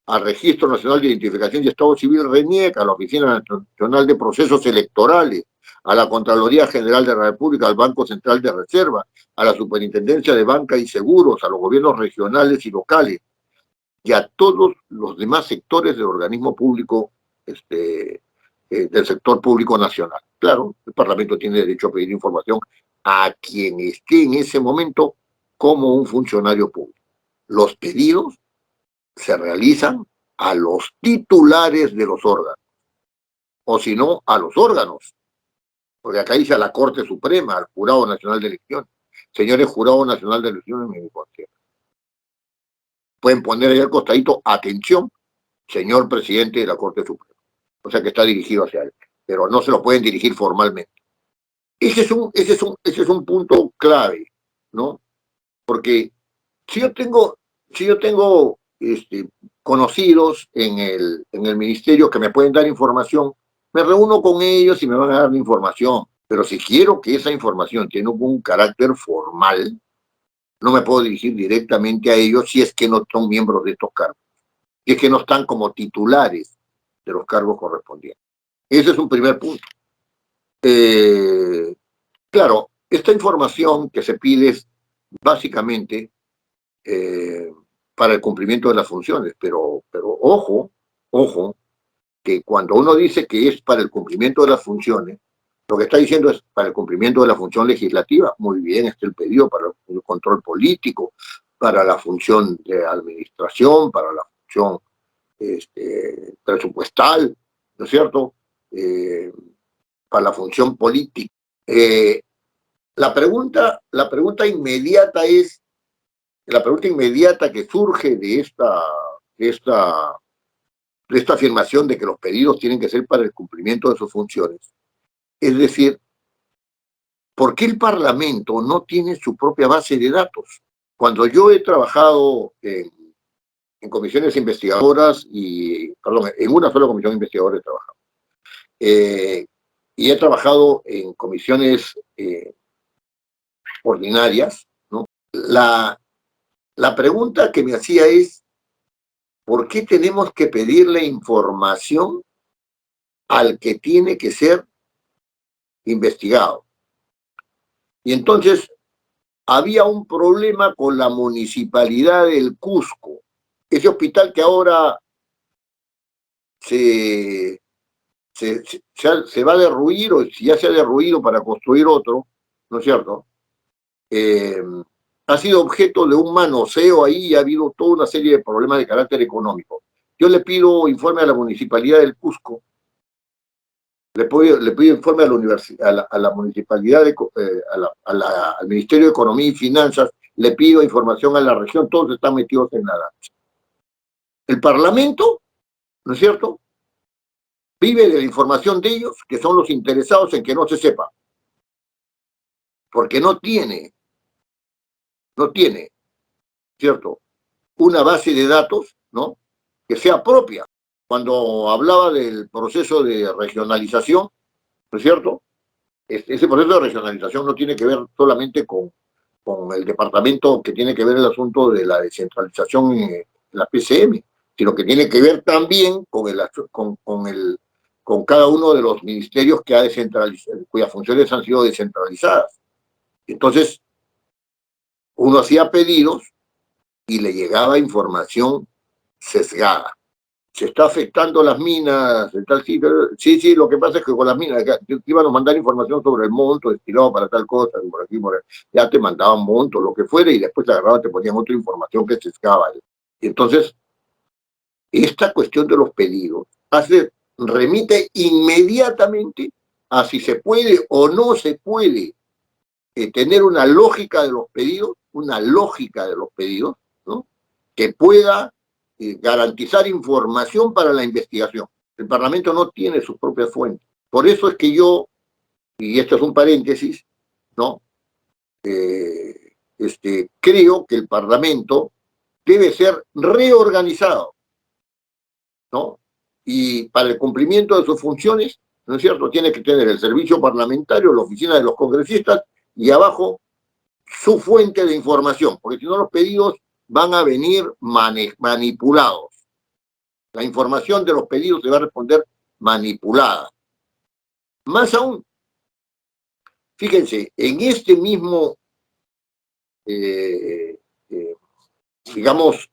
al Registro Nacional de Identificación y Estado Civil RENIEC, a la Oficina Nacional de Procesos Electorales, a la Contraloría General de la República, al Banco Central de Reserva, a la Superintendencia de Banca y Seguros, a los gobiernos regionales y locales, y a todos los demás sectores del organismo público, del sector público nacional. Claro, el Parlamento tiene derecho a pedir información a quien esté en ese momento como un funcionario público. Los pedidos se realizan a los titulares de los órganos, o si no, a los órganos porque acá dice a la Corte Suprema, al Jurado Nacional de Elecciones. Señores Jurado Nacional de Elecciones, me considero. Pueden poner ahí al costadito, atención, señor presidente de la Corte Suprema. O sea que está dirigido hacia él, pero no se lo pueden dirigir formalmente. Ese es un punto clave, ¿no? Porque si yo tengo conocidos en el ministerio que me pueden dar información, me reúno con ellos y me van a dar la información. Pero si quiero que esa información tenga un carácter formal, no me puedo dirigir directamente a ellos si es que no son miembros de estos cargos, si es que no están como titulares de los cargos correspondientes. Ese es un primer punto. Claro, esta información que se pide es básicamente para el cumplimiento de las funciones, pero ojo, que cuando uno dice que es para el cumplimiento de las funciones, lo que está diciendo es para el cumplimiento de la función legislativa. Muy bien, está el pedido para el control político, para la función de administración, para la función presupuestal, ¿no es cierto? Para la función política. La pregunta inmediata que surge de esta afirmación de que los pedidos tienen que ser para el cumplimiento de sus funciones. Es decir, ¿por qué el Parlamento no tiene su propia base de datos? Cuando yo he trabajado en comisiones investigadoras en una sola comisión investigadora he trabajado. Y he trabajado en comisiones ordinarias, ¿no? La pregunta que me hacía es, ¿por qué tenemos que pedirle información al que tiene que ser investigado? Y entonces había un problema con la municipalidad del Cusco, ese hospital que ahora se va a derruir, o si ya se ha derruido para construir otro, ¿no es cierto? Ha sido objeto de un manoseo ahí y ha habido toda una serie de problemas de carácter económico. Yo le pido informe a la Municipalidad del Cusco, le pido informe a la Municipalidad, al Ministerio de Economía y Finanzas, le pido información a la región, todos están metidos en la danza. El Parlamento, ¿no es cierto?, vive de la información de ellos, que son los interesados en que no se sepa, porque no tiene, ¿cierto?, una base de datos, ¿no?, que sea propia. Cuando hablaba del proceso de regionalización, ¿no es cierto?, ese proceso de regionalización no tiene que ver solamente con el departamento que tiene que ver el asunto de la descentralización en la PCM, sino que tiene que ver también con cada uno de los ministerios que ha descentralizado, cuyas funciones han sido descentralizadas. Entonces, uno hacía pedidos y le llegaba información sesgada. Se está afectando las minas, tal sitio. Sí, lo que pasa es que con las minas iban a mandar información sobre el monto destinado para tal cosa, por aquí, por ahí. Ya te mandaban monto, lo que fuera, y después te agarraban, te ponían otra información que sesgaba. Y entonces, esta cuestión de los pedidos remite inmediatamente a si se puede o no se puede tener una lógica de los pedidos, ¿no?, que pueda garantizar información para la investigación. El Parlamento no tiene sus propias fuentes. Por eso es que yo, y esto es un paréntesis, ¿no?, creo que el Parlamento debe ser reorganizado, ¿no? Y para el cumplimiento de sus funciones, ¿no es cierto?, tiene que tener el servicio parlamentario, la oficina de los congresistas y abajo su fuente de información, porque si no los pedidos van a venir manipulados. La información de los pedidos se va a responder manipulada. Más aún, fíjense, en este mismo, digamos,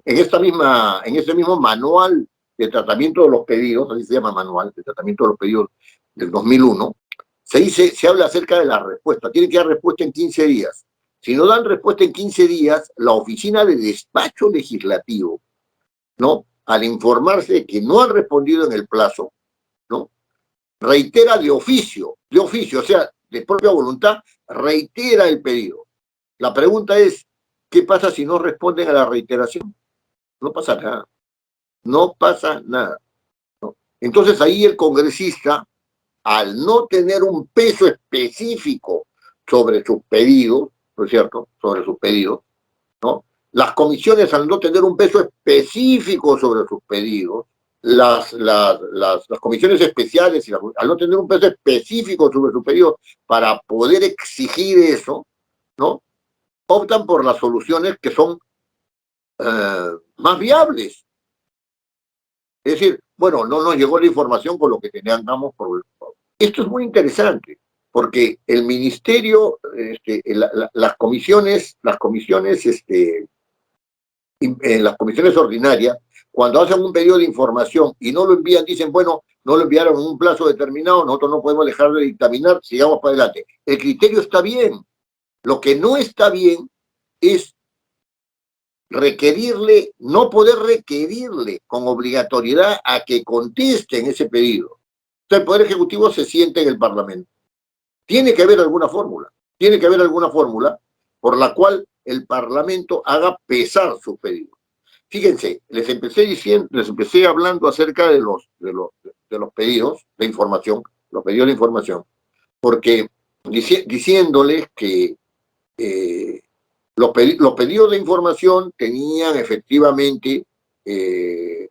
en este mismo manual de tratamiento de los pedidos, así se llama manual de tratamiento de los pedidos del 2001, se habla acerca de la respuesta. Tienen que dar respuesta en 15 días. Si no dan respuesta en 15 días, la oficina de despacho legislativo, ¿no?, al informarse que no han respondido en el plazo, ¿no?, reitera de oficio, o sea, de propia voluntad, reitera el pedido. La pregunta es, ¿qué pasa si no responden a la reiteración? No pasa nada. No pasa nada. ¿No? Entonces ahí el congresista, al no tener un peso específico sobre sus pedidos, ¿no es cierto?, sobre sus pedidos, ¿no? Las comisiones, al no tener un peso específico sobre sus pedidos, las comisiones especiales, al no tener un peso específico sobre sus pedidos para poder exigir eso, ¿no?, optan por las soluciones que son más viables. Es decir, bueno, no nos llegó la información con lo que teníamos por... Esto es muy interesante, porque el ministerio, las comisiones ordinarias, cuando hacen un pedido de información y no lo envían, dicen, bueno, no lo enviaron en un plazo determinado, nosotros no podemos dejar de dictaminar, sigamos para adelante. El criterio está bien. Lo que no está bien es requerirle, no poder requerirle con obligatoriedad a que contesten ese pedido. O sea, el Poder Ejecutivo se siente en el Parlamento. Tiene que haber alguna fórmula por la cual el Parlamento haga pesar sus pedidos. Fíjense, les empecé hablando acerca de los pedidos de información, porque diciéndoles que los pedidos de información tenían efectivamente que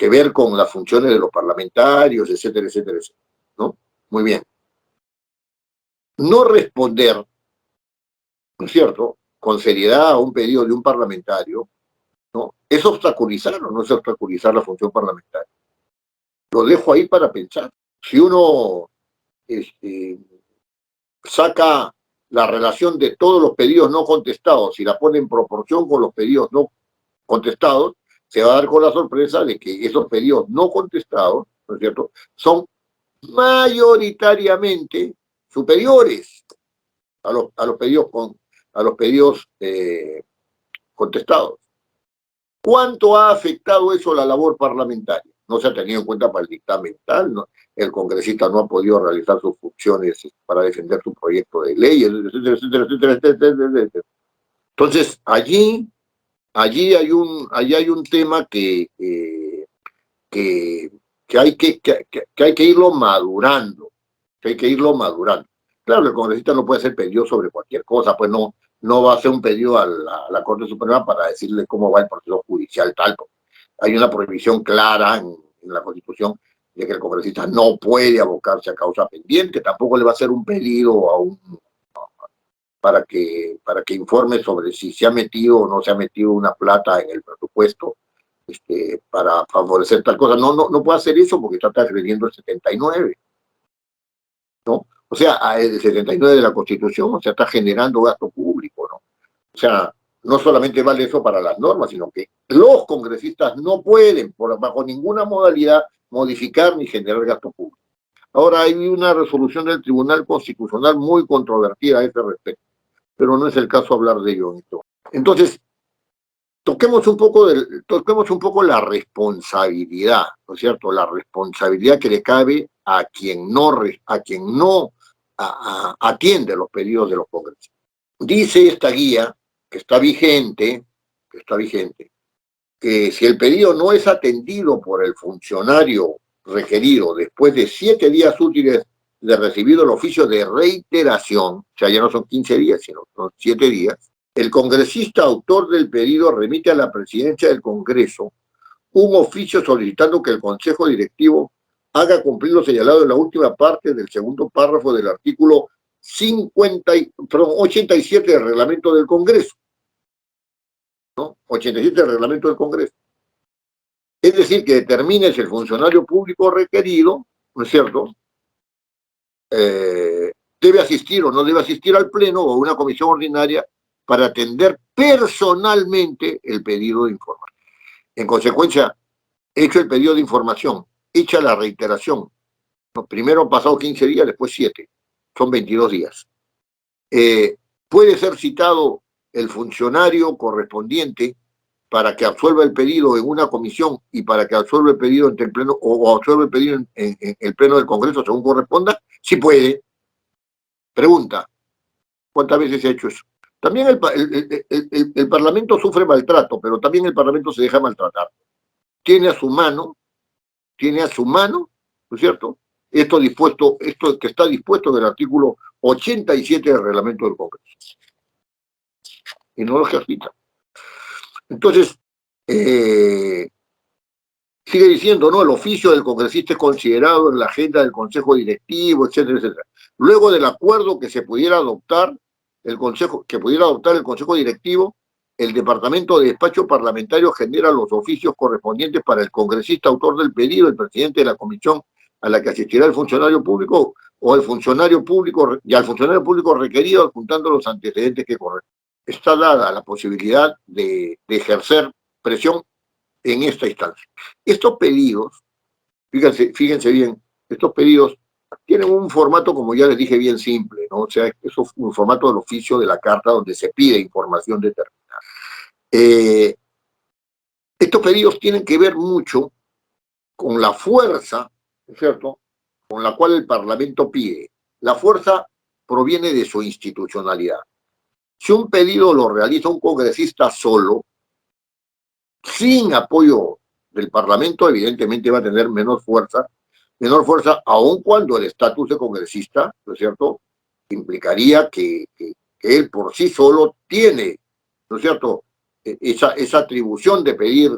ver con las funciones de los parlamentarios, etcétera, etcétera, etcétera, ¿no? Muy bien. No responder, ¿no es cierto?, con seriedad a un pedido de un parlamentario, ¿no?, es obstaculizar o no es obstaculizar la función parlamentaria. Lo dejo ahí para pensar. Si uno saca la relación de todos los pedidos no contestados y la pone en proporción con los pedidos no contestados, se va a dar con la sorpresa de que esos pedidos no contestados, ¿no es cierto?, son mayoritariamente superiores a los pedidos contestados. ¿Cuánto ha afectado eso la labor parlamentaria? No se ha tenido en cuenta para el dictamen tal, ¿no? El congresista no ha podido realizar sus funciones para defender su proyecto de ley, etcétera, etcétera, etcétera, etcétera, etcétera. Entonces, allí hay un tema que hay que irlo madurando, Claro, el congresista no puede hacer pedido sobre cualquier cosa, pues no va a hacer un pedido a la Corte Suprema para decirle cómo va el proceso judicial tal. Hay una prohibición clara en la Constitución de que el congresista no puede abocarse a causa pendiente, tampoco le va a hacer un pedido para que informe sobre si se ha metido o no se ha metido una plata en el presupuesto para favorecer tal cosa. No puede hacer eso porque está transgrediendo el 79, ¿no? O sea, el 79 de la Constitución, o sea, está generando gasto público, ¿no? O sea, no solamente vale eso para las normas, sino que los congresistas no pueden, bajo ninguna modalidad, modificar ni generar gasto público. Ahora hay una resolución del Tribunal Constitucional muy controvertida a ese respecto, pero no es el caso hablar de ello. Entonces, toquemos un poco la responsabilidad, ¿no es cierto? La responsabilidad que le cabe a quien no atiende los pedidos de los congresistas. Dice esta guía, que está vigente, que si el pedido no es atendido por el funcionario requerido después de 7 días útiles de recibido el oficio de reiteración, o sea, ya no son 15 días, sino son 7 días, el congresista autor del pedido remite a la presidencia del Congreso un oficio solicitando que el Consejo Directivo haga cumplir lo señalado en la última parte del segundo párrafo del artículo 87 del reglamento del Congreso, ¿no? 87 del reglamento del Congreso. Es decir, que determine si el funcionario público requerido, ¿no es cierto?, debe asistir o no debe asistir al pleno o a una comisión ordinaria para atender personalmente el pedido de información. En consecuencia, hecho el pedido de información, hecha la reiteración, ¿no? Primero han pasado 15 días, después 7, son 22 días. Puede ser citado el funcionario correspondiente para que absuelva el pedido en una comisión y para que absuelva el pedido ante el pleno o absuelva el pedido en el pleno del Congreso según corresponda, sí puede. Pregunta, ¿cuántas veces se ha hecho eso? También el Parlamento sufre maltrato, pero también el Parlamento se deja maltratar. Tiene a su mano, ¿no es cierto? Esto que está dispuesto en el artículo 87 del reglamento del Congreso. Y no lo ejercita. Entonces, sigue diciendo, ¿no? El oficio del congresista es considerado en la agenda del Consejo Directivo, etcétera, etcétera. Luego del acuerdo que pudiera adoptar el Consejo Directivo, el Departamento de Despacho Parlamentario genera los oficios correspondientes para el congresista autor del pedido, el presidente de la comisión a la que asistirá el funcionario público o el funcionario público y al funcionario público requerido adjuntando los antecedentes que corresponden. Está dada la posibilidad de ejercer presión en esta instancia. Estos pedidos, fíjense bien, estos pedidos tienen un formato, como ya les dije, bien simple, ¿no? O sea, eso es un formato del oficio de la carta donde se pide información determinada. Estos pedidos tienen que ver mucho con la fuerza, ¿cierto?, con la cual el Parlamento pide. La fuerza proviene de su institucionalidad. Si un pedido lo realiza un congresista solo, sin apoyo del Parlamento, evidentemente va a tener menor fuerza, aun cuando el estatus de congresista, ¿no es cierto?, implicaría que él por sí solo tiene, ¿no es cierto?, esa atribución de pedir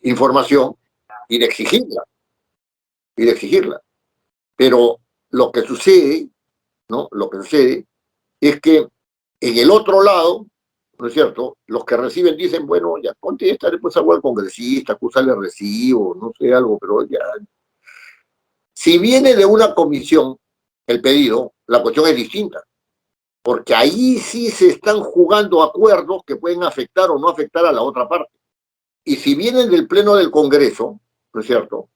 información y de exigirla. Pero lo que sucede, ¿no?, es que en el otro lado, ¿no es cierto?, los que reciben dicen, bueno, ya contéstale pues algo al congresista, acúsale recibo, no sé, algo, pero ya. Si viene de una comisión el pedido, la cuestión es distinta, porque ahí sí se están jugando acuerdos que pueden afectar o no afectar a la otra parte. Y si vienen del Pleno del Congreso, ¿no es cierto?,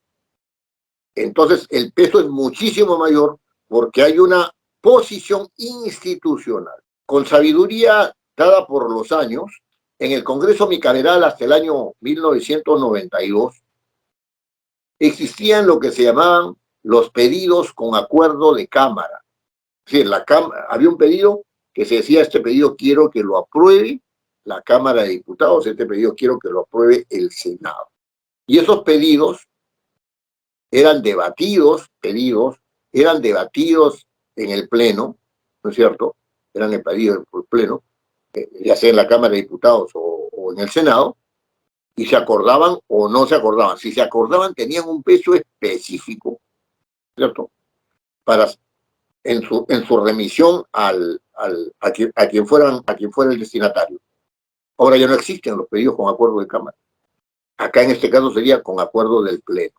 entonces el peso es muchísimo mayor porque hay una posición institucional. Con sabiduría dada por los años, en el Congreso bicameral hasta el año 1992, existían lo que se llamaban los pedidos con acuerdo de Cámara. Es decir, había un pedido que se decía, este pedido quiero que lo apruebe la Cámara de Diputados, este pedido quiero que lo apruebe el Senado. Y esos pedidos eran debatidos en el Pleno, ¿no es cierto? Eran debatidos por el Pleno, ya sea en la Cámara de Diputados o en el Senado, y se acordaban o no se acordaban. Si se acordaban, tenían un peso específico, ¿cierto?, en su remisión a quien fuera el destinatario. Ahora ya no existen los pedidos con acuerdo de Cámara. Acá en este caso sería con acuerdo del Pleno.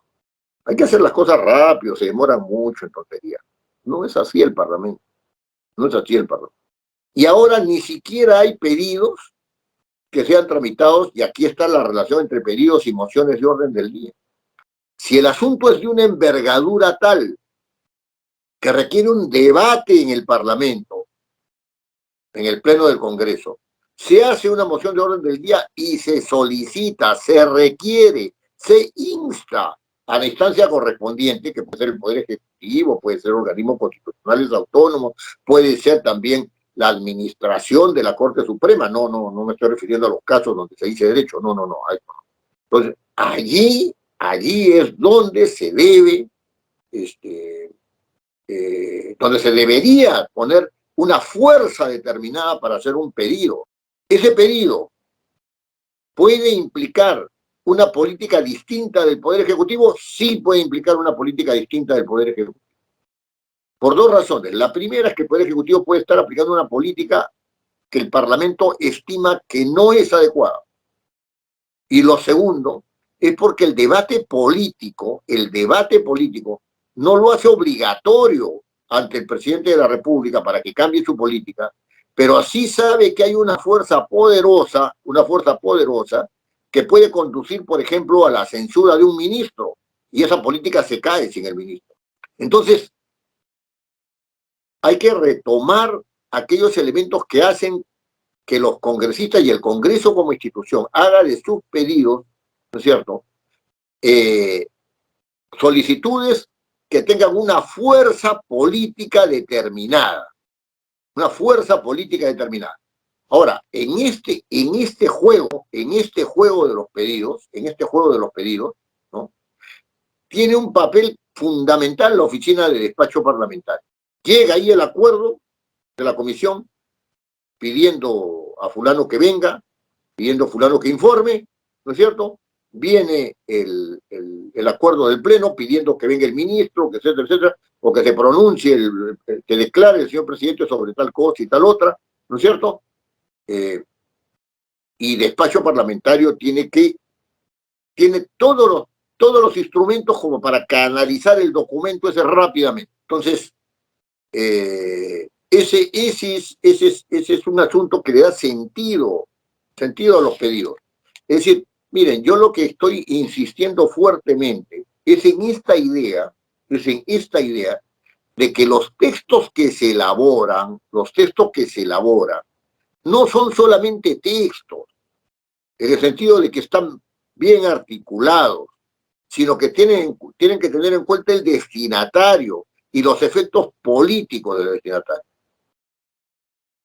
Hay que hacer las cosas rápido, se demoran mucho en tontería. No es así el Parlamento. Y ahora ni siquiera hay pedidos que sean tramitados, y aquí está la relación entre pedidos y mociones de orden del día. Si el asunto es de una envergadura tal que requiere un debate en el Parlamento, en el Pleno del Congreso, se hace una moción de orden del día y se solicita, se requiere, se insta a la instancia correspondiente, que puede ser el Poder Ejecutivo, puede ser organismos constitucionales autónomos, puede ser también la administración de la Corte Suprema. No me estoy refiriendo a los casos donde se dice derecho, no. Entonces, allí es donde se debe, donde se debería poner una fuerza determinada para hacer un pedido. Ese pedido puede implicar una política distinta del Poder Ejecutivo, sí puede implicar una política distinta del Poder Ejecutivo. Por dos razones. La primera es que el Poder Ejecutivo puede estar aplicando una política que el Parlamento estima que no es adecuada. Y lo segundo es porque el debate político no lo hace obligatorio ante el presidente de la República para que cambie su política, pero así sabe que hay una fuerza poderosa que puede conducir, por ejemplo, a la censura de un ministro, y esa política se cae sin el ministro. Entonces, hay que retomar aquellos elementos que hacen que los congresistas y el Congreso como institución haga de sus pedidos, ¿no es cierto?, solicitudes que tengan una fuerza política determinada. Una fuerza política determinada. Ahora, en este juego de los pedidos, ¿no?, tiene un papel fundamental la oficina de despacho parlamentario. Llega ahí el acuerdo de la comisión pidiendo a fulano que venga, pidiendo a fulano que informe, ¿no es cierto? Viene el acuerdo del Pleno pidiendo que venga el ministro, que etcétera, etcétera, o que se pronuncie, que declare el señor presidente sobre tal cosa y tal otra, ¿no es cierto? Y despacho parlamentario tiene todos los instrumentos como para canalizar el documento ese rápidamente. Entonces, ese es un asunto que le da sentido a los pedidos. Es decir, miren, yo lo que estoy insistiendo fuertemente es en esta idea de que los textos que se elaboran, no son solamente textos, en el sentido de que están bien articulados, sino que tienen que tener en cuenta el destinatario y los efectos políticos del destinatario.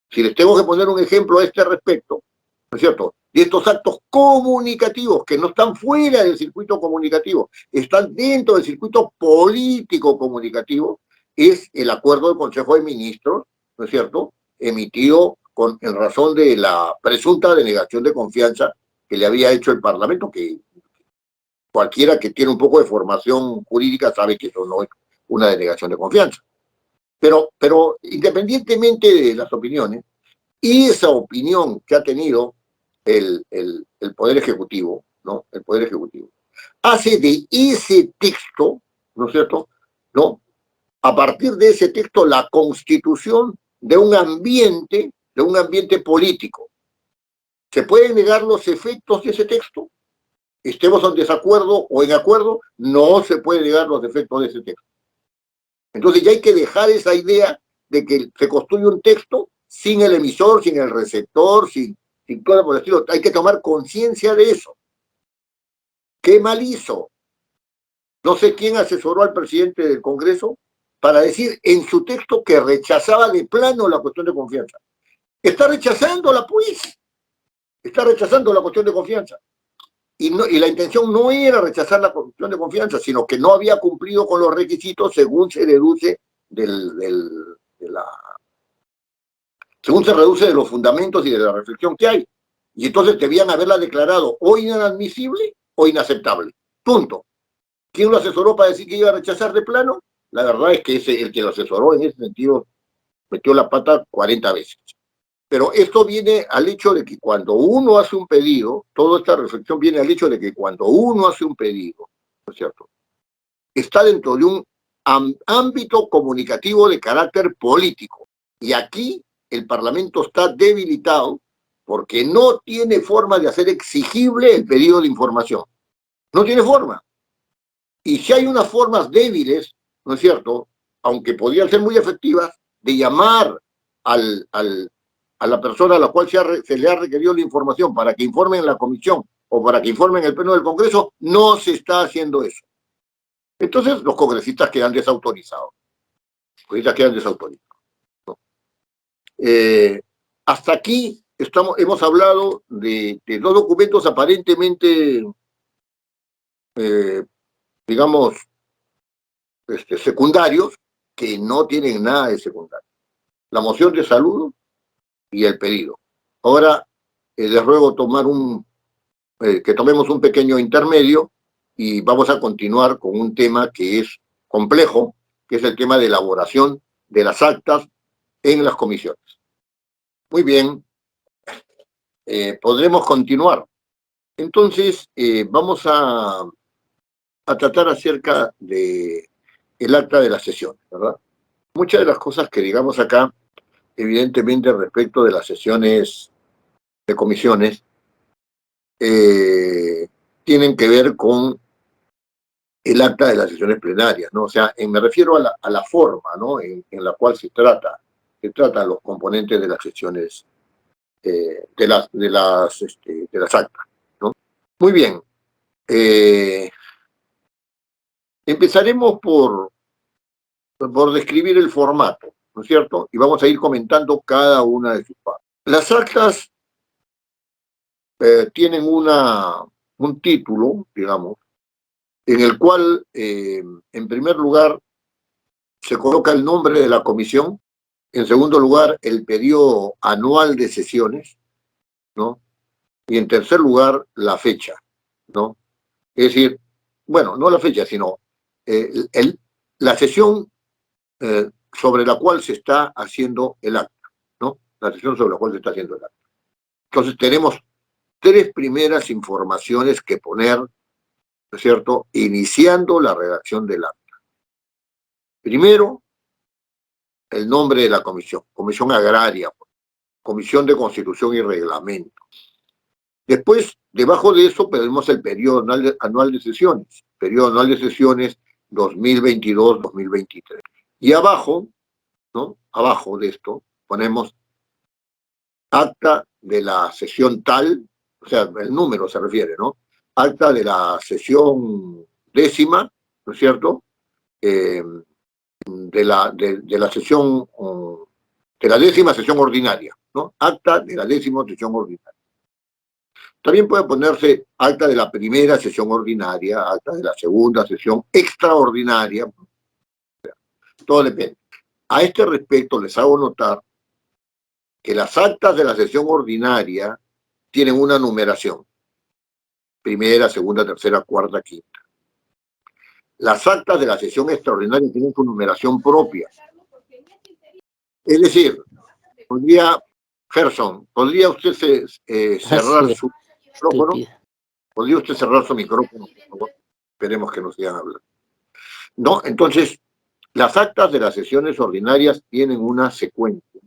Si les tengo que poner un ejemplo a este respecto, ¿no es cierto?, de estos actos comunicativos que no están fuera del circuito comunicativo, están dentro del circuito político comunicativo, es el acuerdo del Consejo de Ministros, ¿no es cierto?, emitido en razón de la presunta denegación de confianza que le había hecho el Parlamento, que cualquiera que tiene un poco de formación jurídica sabe que eso no es una denegación de confianza. Pero independientemente de las opiniones, esa opinión que ha tenido el Poder Ejecutivo, ¿no?, el Poder Ejecutivo, hace de ese texto, ¿no es cierto?, ¿no?, a partir de ese texto la constitución de un ambiente político. ¿Se pueden negar los efectos de ese texto? Estemos en desacuerdo o en acuerdo, no se puede negar los efectos de ese texto. Entonces ya hay que dejar esa idea de que se construye un texto sin el emisor, sin el receptor, sin todo por el estilo. Hay que tomar conciencia de eso. ¿Qué mal hizo? No sé quién asesoró al presidente del Congreso para decir en su texto que rechazaba de plano la cuestión de confianza. Está rechazándola, pues. Está rechazando la cuestión de confianza. Y la intención no era rechazar la cuestión de confianza, sino que no había cumplido con los requisitos según se deduce según se reduce de los fundamentos y de la reflexión que hay. Y entonces debían haberla declarado o inadmisible o inaceptable. Punto. ¿Quién lo asesoró para decir que iba a rechazar de plano? La verdad es que el que lo asesoró en ese sentido metió la pata 40 veces. Pero esto viene al hecho de que cuando uno hace un pedido, toda esta reflexión viene al hecho de que cuando uno hace un pedido, ¿no es cierto?, está dentro de un ámbito comunicativo de carácter político. Y aquí el Parlamento está debilitado porque no tiene forma de hacer exigible el pedido de información. No tiene forma. Y si hay unas formas débiles, ¿no es cierto?, aunque podrían ser muy efectivas, de llamar a la persona a la cual se le ha requerido la información para que informe en la comisión o para que informe en el Pleno del Congreso, no se está haciendo eso. Entonces los congresistas quedan desautorizados. ¿No? Hasta aquí hemos hablado de dos documentos aparentemente, digamos, secundarios, que no tienen nada de secundario. La moción de saludo y el pedido. Ahora les ruego que tomemos un pequeño intermedio y vamos a continuar con un tema que es complejo, que es el tema de elaboración de las actas en las comisiones. Muy bien, podremos continuar. Entonces, vamos a tratar acerca de el acta de las sesiones, ¿verdad? Muchas de las cosas que digamos acá, evidentemente respecto de las sesiones de comisiones, tienen que ver con el acta de las sesiones plenarias, ¿no? O sea, me refiero a la forma, ¿no?, en la cual se tratan los componentes de las sesiones las actas, ¿no? Muy bien. Empezaremos por describir el formato, ¿no es cierto? Y vamos a ir comentando cada una de sus partes. Las actas tienen un título, digamos, en el cual, en primer lugar, se coloca el nombre de la comisión, en segundo lugar, el periodo anual de sesiones, ¿no? Y en tercer lugar, la fecha, ¿no? Es decir, bueno, no la fecha, sino la sesión sobre la cual se está haciendo el acta, ¿no? La sesión sobre la cual se está haciendo el acta. Entonces tenemos tres primeras informaciones que poner, ¿no es cierto?, iniciando la redacción del acta. Primero, el nombre de la comisión, Comisión Agraria, Comisión de Constitución y Reglamento. Después, debajo de eso, tenemos el periodo anual de sesiones, periodo anual de sesiones 2022-2023. Y abajo, ¿no?, abajo de esto, ponemos acta de la sesión tal, o sea, el número se refiere, ¿no? Acta de la sesión 10ª, ¿no es cierto?, de la 10ª sesión ordinaria, ¿no? Acta de la 10ª sesión ordinaria. También puede ponerse acta de la primera sesión ordinaria, acta de la segunda sesión extraordinaria. Todo depende. A este respecto les hago notar que las actas de la sesión ordinaria tienen una numeración. Primera, segunda, tercera, cuarta, quinta. Las actas de la sesión extraordinaria tienen su numeración propia. Es decir, Gerson, ¿podría usted cerrar su micrófono? ¿Podría usted cerrar su micrófono, por favor? Esperemos que nos sigan hablando. No, entonces, las actas de las sesiones ordinarias tienen una secuencia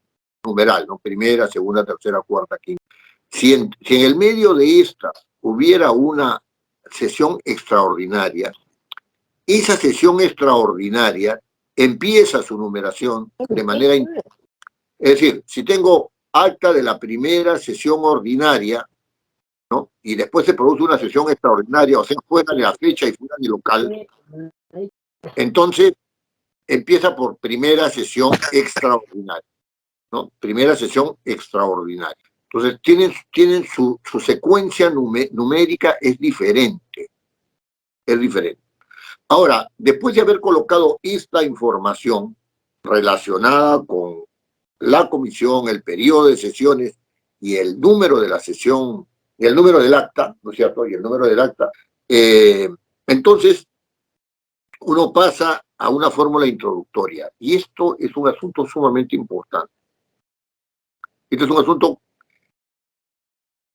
numeral, ¿no? Primera, segunda, tercera, cuarta, quinta. Si en el medio de estas hubiera una sesión extraordinaria, esa sesión extraordinaria empieza su numeración de manera... Es decir, si tengo acta de la primera sesión ordinaria, ¿no?, y después se produce una sesión extraordinaria, o sea, fuera de la fecha y fuera del local, entonces empieza por primera sesión extraordinaria, ¿no? Primera sesión extraordinaria. Entonces, tienen su secuencia numérica es diferente. Es diferente. Ahora, después de haber colocado esta información relacionada con la comisión, el periodo de sesiones y el número de la sesión, y el número del acta, ¿no es cierto?, y el número del acta, entonces uno pasa a una fórmula introductoria. Y esto es un asunto sumamente importante. Este es un asunto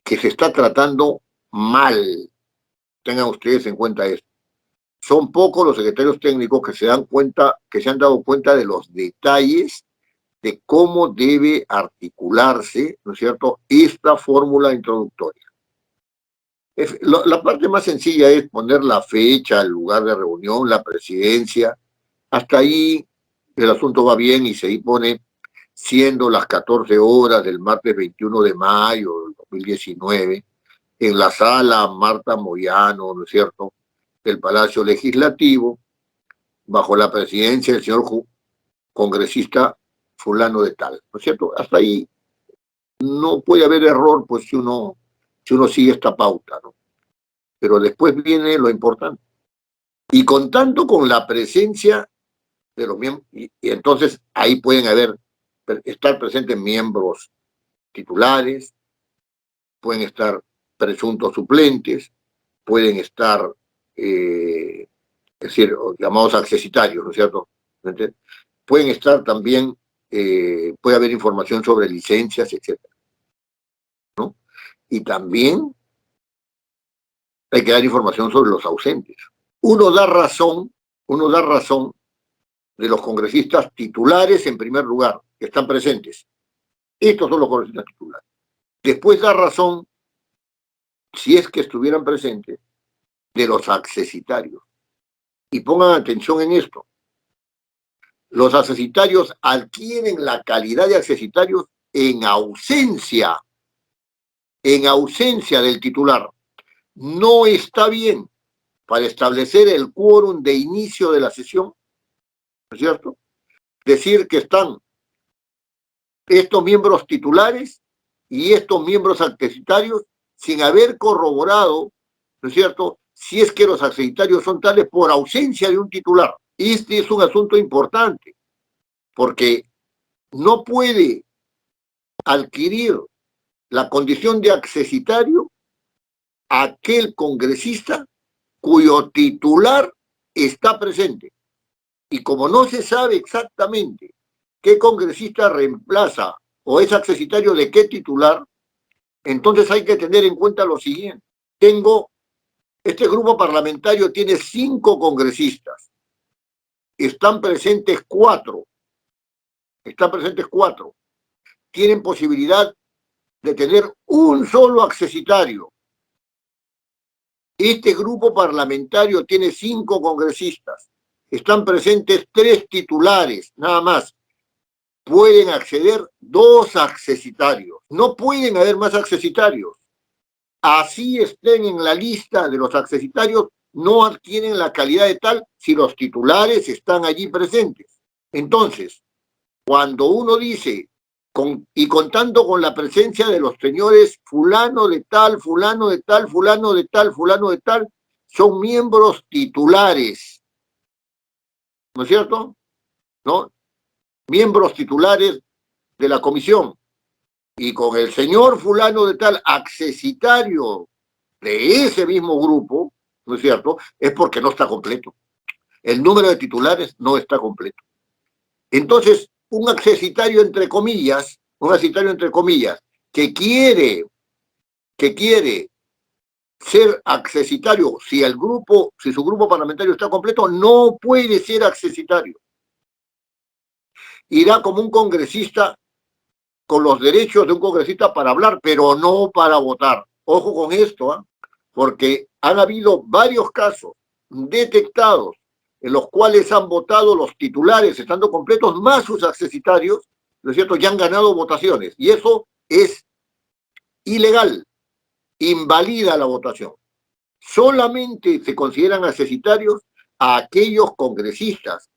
que se está tratando mal. Tengan ustedes en cuenta esto. Son pocos los secretarios técnicos que se han dado cuenta de los detalles de cómo debe articularse, ¿no es cierto?, esta fórmula introductoria. La parte más sencilla es poner la fecha, el lugar de reunión, la presidencia. Hasta ahí el asunto va bien y se pone siendo las 14 horas del martes 21 de mayo del 2019, en la sala Marta Moyano, ¿no es cierto?, del Palacio Legislativo, bajo la presidencia del señor congresista fulano de tal, ¿no es cierto? Hasta ahí no puede haber error, pues si uno sigue esta pauta, ¿no? Pero después viene lo importante. Y contando con la presencia de los miembros, y entonces ahí pueden estar presentes miembros titulares, pueden estar presuntos suplentes, pueden estar, es decir, llamados accesitarios, ¿no es cierto? Pueden estar también, puede haber información sobre licencias, etcétera, ¿no? Y también hay que dar información sobre los ausentes. Uno da razón de los congresistas titulares en primer lugar, que están presentes. Estos son los congresistas titulares. Después da razón, si es que estuvieran presentes, de los accesitarios. Y pongan atención en esto. Los accesitarios adquieren la calidad de accesitarios en ausencia en ausencia del titular, no está bien para establecer el quórum de inicio de la sesión, ¿no es cierto? Decir que están estos miembros titulares y estos miembros accesitarios sin haber corroborado, ¿no es cierto?, si es que los accesitarios son tales por ausencia de un titular. Este es un asunto importante, porque no puede adquirir la condición de accesitario aquel congresista cuyo titular está presente. Y como no se sabe exactamente qué congresista reemplaza o es accesitario de qué titular, entonces hay que tener en cuenta lo siguiente. Este grupo parlamentario tiene 5 congresistas. Están presentes 4. Tienen posibilidad de tener un solo accesitario. Este grupo parlamentario tiene 5 congresistas. Están presentes 3 titulares, nada más. Pueden acceder 2 accesitarios. No pueden haber más accesitarios. Así estén en la lista de los accesitarios, no adquieren la calidad de tal si los titulares están allí presentes. Entonces, cuando uno dice, y contando con la presencia de los señores fulano de tal, fulano de tal, fulano de tal, fulano de tal, son miembros titulares, ¿no es cierto? ¿No? Miembros titulares de la comisión. Y con el señor fulano de tal, accesitario de ese mismo grupo, ¿no es cierto?, es porque no está completo. El número de titulares no está completo. Entonces, un accesitario entre comillas, que quiere ser accesitario, si su grupo parlamentario está completo, no puede ser accesitario. Irá como un congresista con los derechos de un congresista para hablar, pero no para votar. Ojo con esto, porque han habido varios casos detectados en los cuales han votado los titulares estando completos más sus accesitarios, ¿no es cierto?, ya han ganado votaciones. Y eso es ilegal, invalida la votación. Solamente se consideran accesitarios a aquellos congresistas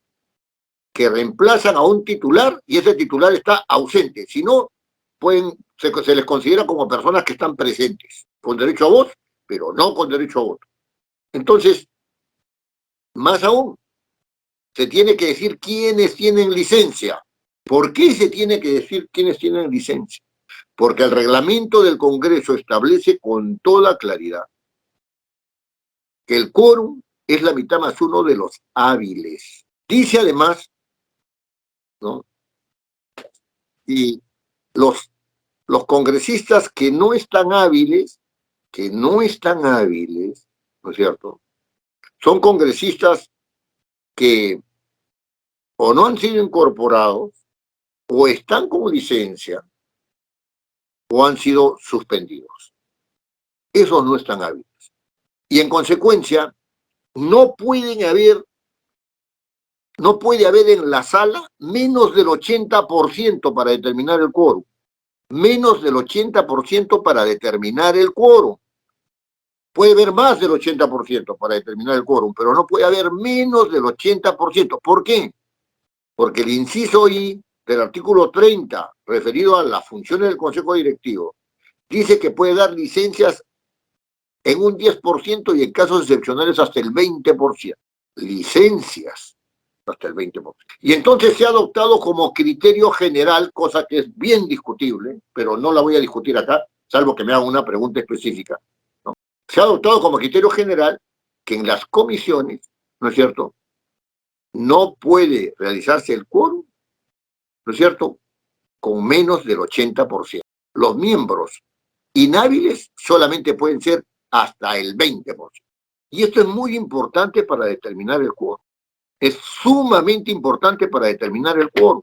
que reemplazan a un titular y ese titular está ausente. Si no, se les considera como personas que están presentes, con derecho a voz, pero no con derecho a voto. Entonces, más aún, se tiene que decir quiénes tienen licencia. ¿Por qué se tiene que decir quiénes tienen licencia? Porque el reglamento del Congreso establece con toda claridad que el quórum es la mitad más uno de los hábiles. Dice además, ¿no?, y los congresistas que no están hábiles, ¿no es cierto?, son congresistas que o no han sido incorporados, o están con licencia, o han sido suspendidos. Esos no están hábiles. Y en consecuencia, no puede haber en la sala menos del 80% para determinar el quórum. Menos del 80% para determinar el quórum. Puede haber más del 80% para determinar el quórum, pero no puede haber menos del 80%. ¿Por qué? Porque el inciso I del artículo 30, referido a las funciones del Consejo Directivo, dice que puede dar licencias en un 10% y en casos excepcionales hasta el 20%. Licencias hasta el 20%. Y entonces se ha adoptado como criterio general, cosa que es bien discutible, pero no la voy a discutir acá, salvo que me hagan una pregunta específica, ¿no? Se ha adoptado como criterio general que en las comisiones, ¿no es cierto?, no puede realizarse el quórum, ¿no es cierto?, con menos del 80%. Los miembros inhábiles solamente pueden ser hasta el 20%. Y esto es muy importante para determinar el quórum. Es sumamente importante para determinar el quórum.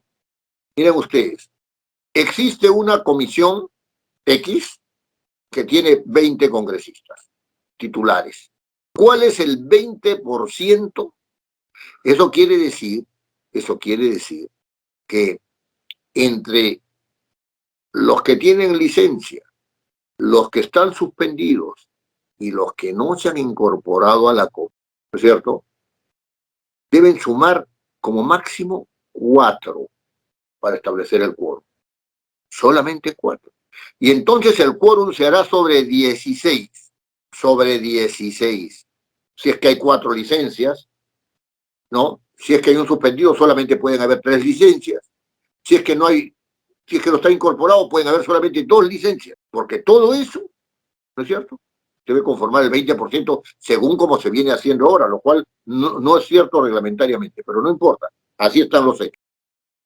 Miren ustedes, existe una comisión X que tiene 20 congresistas titulares. ¿Cuál es el 20%? Eso quiere decir que entre los que tienen licencia los que están suspendidos y los que no se han incorporado a la COP, ¿no es cierto?, deben sumar como máximo 4 para establecer el quórum. Solamente 4. Y entonces el quórum se hará sobre 16. Sobre 16. Si es que hay 4 licencias, ¿no? Si es que hay un suspendido, solamente pueden haber 3 licencias. Si es que no hay, si es que no está incorporado, pueden haber solamente 2 licencias. Porque todo eso, ¿no es cierto?, debe conformar el 20% según como se viene haciendo ahora, lo cual no es cierto reglamentariamente, pero no importa, así están los hechos.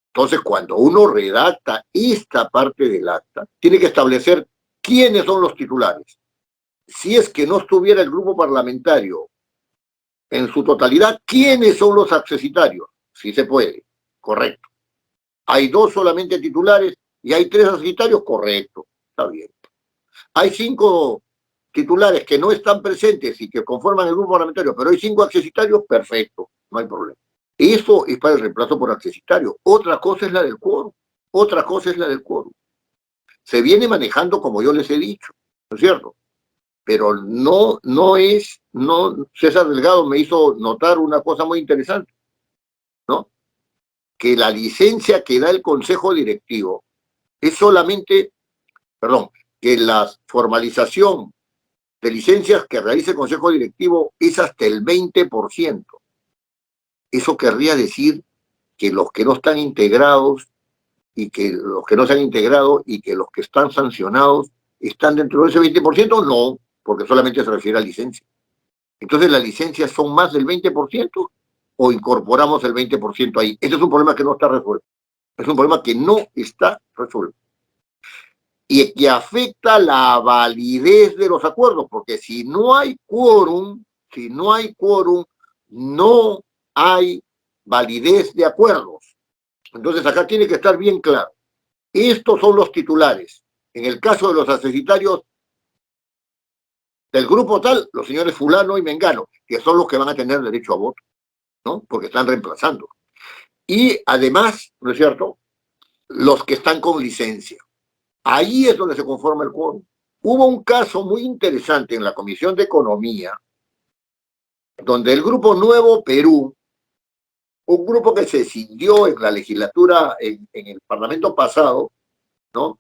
Entonces, cuando uno redacta esta parte del acta, tiene que establecer quiénes son los titulares. Si es que no estuviera el grupo parlamentario en su totalidad, ¿quiénes son los accesitarios? Si se puede, correcto. Hay 2 solamente titulares y hay 3 accesitarios, correcto, está bien. Hay 5 titulares que no están presentes y que conforman el grupo parlamentario, pero hay 5 accesitarios, perfecto, no hay problema. Eso es para el reemplazo por accesitario. Otra cosa es la del quórum. Otra cosa es la del quórum. Se viene manejando como yo les he dicho, ¿no es cierto? Pero no es, César Delgado me hizo notar una cosa muy interesante, ¿no? Que la licencia que da el Consejo Directivo es solamente, que la formalización de licencias que realice el Consejo Directivo es hasta el 20%. Eso querría decir que los que no están integrados y que los que no se han integrado y que los que están sancionados están dentro de ese 20%, no, porque solamente se refiere a licencia. Entonces, ¿las licencias son más del 20% o incorporamos el 20% ahí? Ese es un problema que no está resuelto. Es un problema que no está resuelto. Y que afecta la validez de los acuerdos, porque si no hay quórum, no hay validez de acuerdos. Entonces acá tiene que estar bien claro. Estos son los titulares. En el caso de los accesitarios del grupo tal, los señores fulano y mengano, que son los que van a tener derecho a voto, ¿no? Porque están reemplazando. Y además, ¿no es cierto?, los que están con licencia. Ahí es donde se conforma el quórum. Hubo un caso muy interesante en la Comisión de Economía, donde el Grupo Nuevo Perú, un grupo que se escindió en la legislatura, en el Parlamento pasado, ¿no?,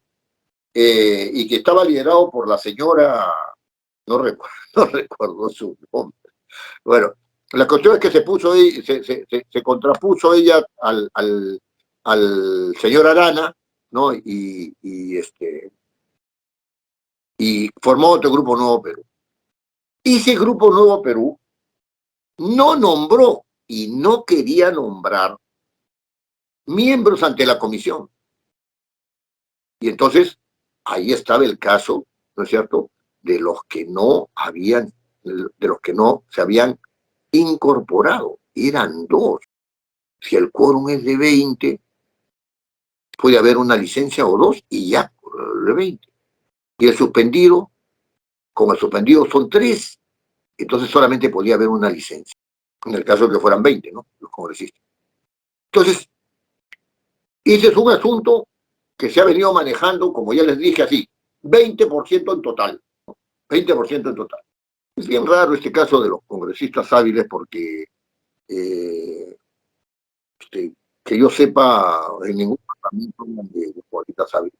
y que estaba liderado por la señora, no recuerdo su nombre. Bueno, la cuestión es que se contrapuso ella al señor Arana, ¿no? Y formó otro Grupo Nuevo Perú. Ese Grupo Nuevo Perú no nombró y no quería nombrar miembros ante la comisión. Y entonces, ahí estaba el caso, ¿no es cierto?, de los que no se habían incorporado. Eran 2. Si el quórum es de 20, puede haber una licencia o 2 y ya, de 20. Y el suspendido, como el suspendido son 3, entonces solamente podía haber una licencia. En el caso de que fueran 20, ¿no?, los congresistas. Entonces, ese es un asunto que se ha venido manejando, como ya les dije, así, 20% en total. 20% en total. Es bien raro este caso de los congresistas hábiles porque, que yo sepa, en ningún parlamento hablan de los congresistas hábiles.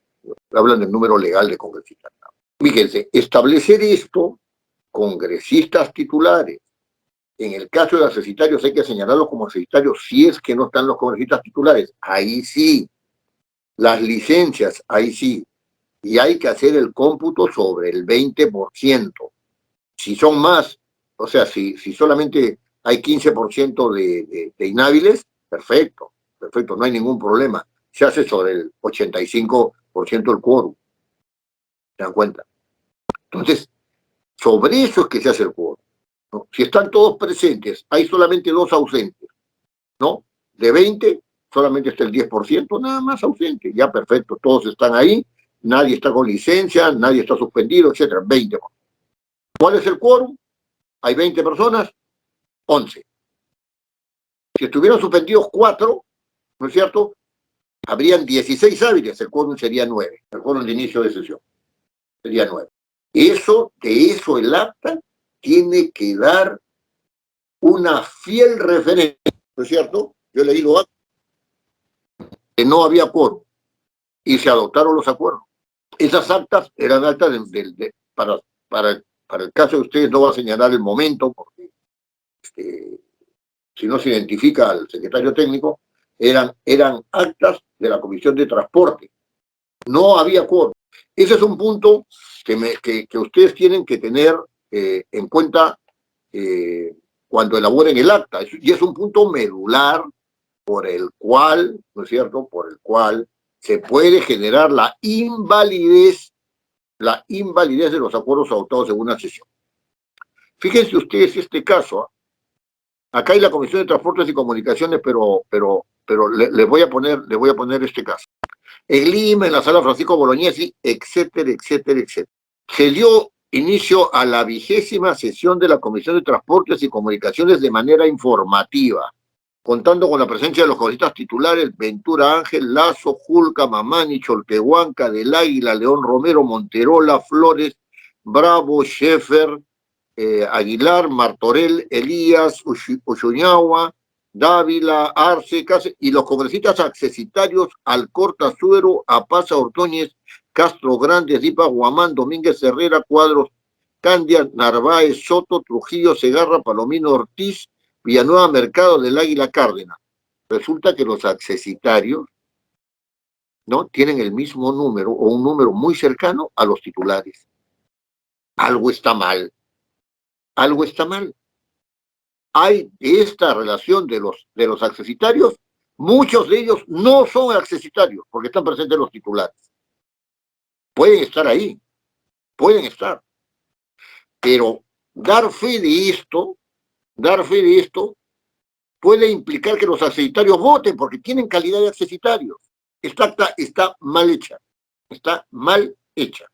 Hablan del número legal de congresistas. Fíjense, establecer esto, congresistas titulares. En el caso de accesitarios hay que señalarlos como accesitarios si es que no están los congresistas titulares. Ahí sí. Las licencias, ahí sí. Y hay que hacer el cómputo sobre el 20%. Si son más, o sea, si solamente hay 15% de inhábiles, perfecto, no hay ningún problema. Se hace sobre el 85% del quórum. ¿Se dan cuenta? Entonces, sobre eso es que se hace el quórum, ¿no? Si están todos presentes, hay solamente 2 ausentes, ¿no? De 20, solamente está el 10%, nada más ausente. Ya, perfecto, todos están ahí, nadie está con licencia, nadie está suspendido, etcétera, 20. ¿Cuál es el quórum? Hay 20 personas, 11. Si estuvieran suspendidos 4, ¿no es cierto?, habrían 16 hábiles, el quórum sería 9. El quórum de inicio de sesión sería 9. De eso el acta tiene que dar una fiel referencia, ¿no es cierto? Yo le digo que no había quórum y se adoptaron los acuerdos. Esas actas eran actas para el caso de ustedes, no va a señalar el momento, porque si no se identifica al secretario técnico, eran actas de la Comisión de Transporte. No había quórum. Ese es un punto que ustedes tienen que tener en cuenta cuando elaboren el acta. Y es un punto medular por el cual, ¿no es cierto?, por el cual se puede generar la invalidez de los acuerdos adoptados en una sesión. Fíjense ustedes este caso. Acá hay la Comisión de Transportes y Comunicaciones, pero les voy a poner este caso. En Lima, en la sala Francisco Bolognesi, etcétera, etcétera, etcétera. Se dio inicio a la 20ª sesión de la Comisión de Transportes y Comunicaciones de manera informativa, contando con la presencia de los congresistas titulares Ventura Ángel, Lazo, Julca, Mamani, Cholquehuanca, Del Águila, León Romero, Monterola, Flores, Bravo, Schaeffer, Aguilar, Martorell, Elías, Ushuñahua, Dávila, Arce, Cáceres, y los congresistas accesitarios Alcorta, Suero, Apaza, Ordoñez, Castro Grandes, Dipa, Guamán, Domínguez Herrera, Cuadros, Candia, Narváez, Soto, Trujillo, Segarra, Palomino, Ortiz, Villanueva, Mercado, Del Águila, Cárdenas. Resulta que los accesitarios, ¿no?, tienen el mismo número o un número muy cercano a los titulares. Algo está mal. Algo está mal. Hay esta relación de los accesitarios, muchos de ellos no son accesitarios porque están presentes los titulares. Pueden estar ahí, pueden estar. Pero dar fe de esto puede implicar que los accesitarios voten porque tienen calidad de accesitarios. Esta acta está mal hecha, está mal hecha.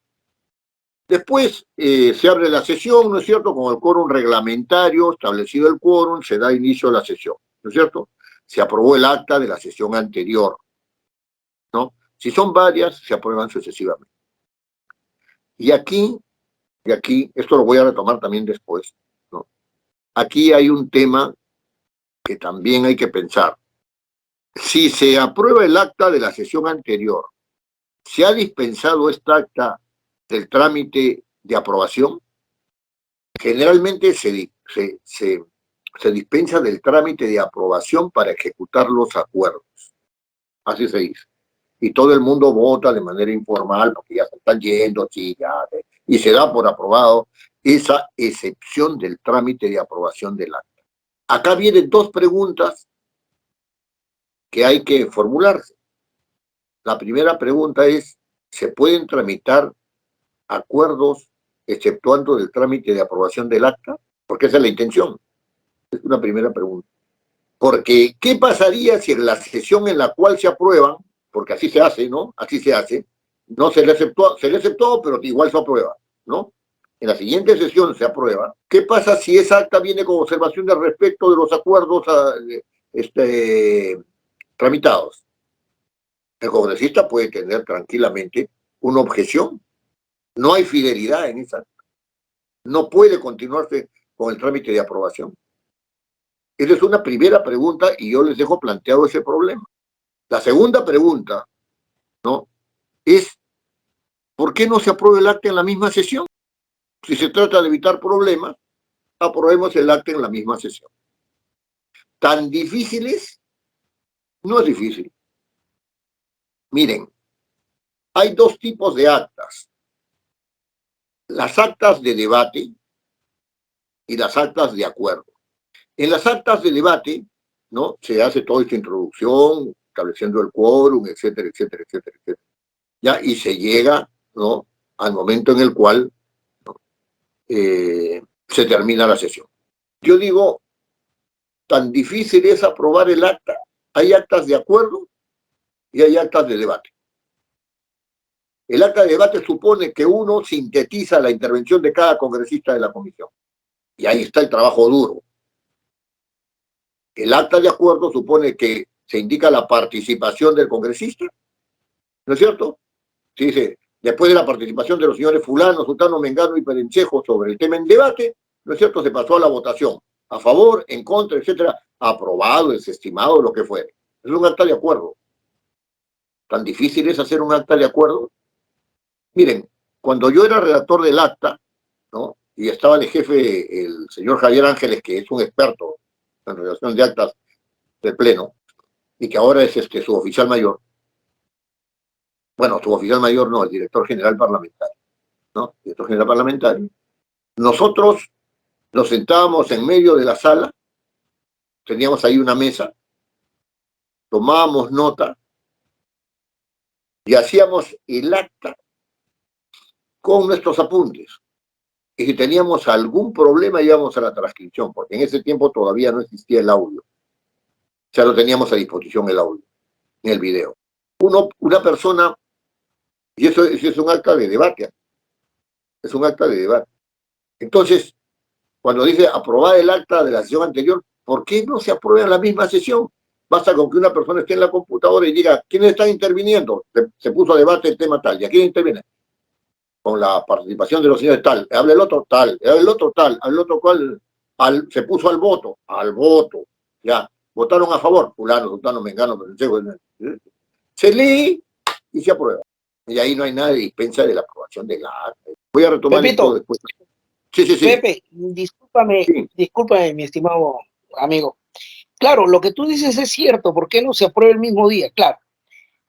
Después se abre la sesión, ¿no es cierto?, con el quórum reglamentario, establecido el quórum, se da inicio a la sesión, ¿no es cierto? Se aprobó el acta de la sesión anterior, ¿no? Si son varias, se aprueban sucesivamente. Y aquí, esto lo voy a retomar también después, ¿no? Aquí hay un tema que también hay que pensar. Si se aprueba el acta de la sesión anterior, ¿se ha dispensado esta acta del trámite de aprobación? Generalmente se dispensa del trámite de aprobación para ejecutar los acuerdos. Así se dice. Y todo el mundo vota de manera informal porque ya se están yendo, sí, ya, y se da por aprobado esa excepción del trámite de aprobación del acta. Acá vienen dos preguntas que hay que formularse. La primera pregunta es, ¿se pueden tramitar acuerdos exceptuando del trámite de aprobación del acta? Porque esa es la intención. Es una primera pregunta. Porque, ¿qué pasaría si en la sesión en la cual se aprueban, porque así se hace, ¿no? Así se hace, no se le aceptó, pero igual se aprueba, ¿no? En la siguiente sesión se aprueba. ¿Qué pasa si esa acta viene con observación de respecto de los acuerdos tramitados? El congresista puede tener tranquilamente una objeción. No hay fidelidad en esa acta. No puede continuarse con el trámite de aprobación. Esa es una primera pregunta y yo les dejo planteado ese problema. La segunda pregunta, ¿no?, es ¿por qué no se aprueba el acta en la misma sesión? Si se trata de evitar problemas, aprobemos el acta en la misma sesión. ¿Tan difícil es? No es difícil. Miren, hay dos tipos de actas. Las actas de debate y las actas de acuerdo. En las actas de debate, ¿no?, se hace toda esta introducción, estableciendo el quórum, etcétera, etcétera, etcétera, etcétera. ¿Ya? Y se llega, ¿no?, al momento en el cual, ¿no?, se termina la sesión. Yo digo, tan difícil es aprobar el acta. Hay actas de acuerdo y hay actas de debate. El acta de debate supone que uno sintetiza la intervención de cada congresista de la comisión. Y ahí está el trabajo duro. El acta de acuerdo supone que se indica la participación del congresista, ¿no es cierto? Se dice, después de la participación de los señores fulano, sultano, mengano y perencejo sobre el tema en debate, ¿no es cierto?, se pasó a la votación, a favor, en contra, etcétera, aprobado, desestimado, lo que fuere. Es un acta de acuerdo. ¿Tan difícil es hacer un acta de acuerdo? Miren, cuando yo era redactor del acta, ¿no?, y estaba de jefe el señor Javier Ángeles, que es un experto en redacción de actas del Pleno, y que ahora es su oficial mayor, bueno, su oficial mayor no, el director general parlamentario, ¿no? Director general parlamentario. Nosotros nos sentábamos en medio de la sala, teníamos ahí una mesa, tomábamos nota y hacíamos el acta con nuestros apuntes. Y si teníamos algún problema íbamos a la transcripción, porque en ese tiempo todavía no existía el audio. Ya lo teníamos a disposición el audio, en el video. Una persona, y eso es un acta de debate, es un acta de debate. Entonces, cuando dice aprobar el acta de la sesión anterior, ¿por qué no se aprueba en la misma sesión? Basta con que una persona esté en la computadora y diga, ¿quiénes están interviniendo? Se puso a debate el tema tal, ¿y a quién interviene? Con la participación de los señores tal, habla el otro tal, habla el otro tal, habla el otro cual, se puso al voto, ya, votaron a favor, fulano, sultano, mengano, se lee y se aprueba. Y ahí no hay nada de dispensa de la aprobación de la acta. Voy a retomar esto después. Sí. Pepe, discúlpame, Sí. discúlpame, mi estimado amigo. Claro, lo que tú dices es cierto. ¿Por qué no se aprueba el mismo día? Claro,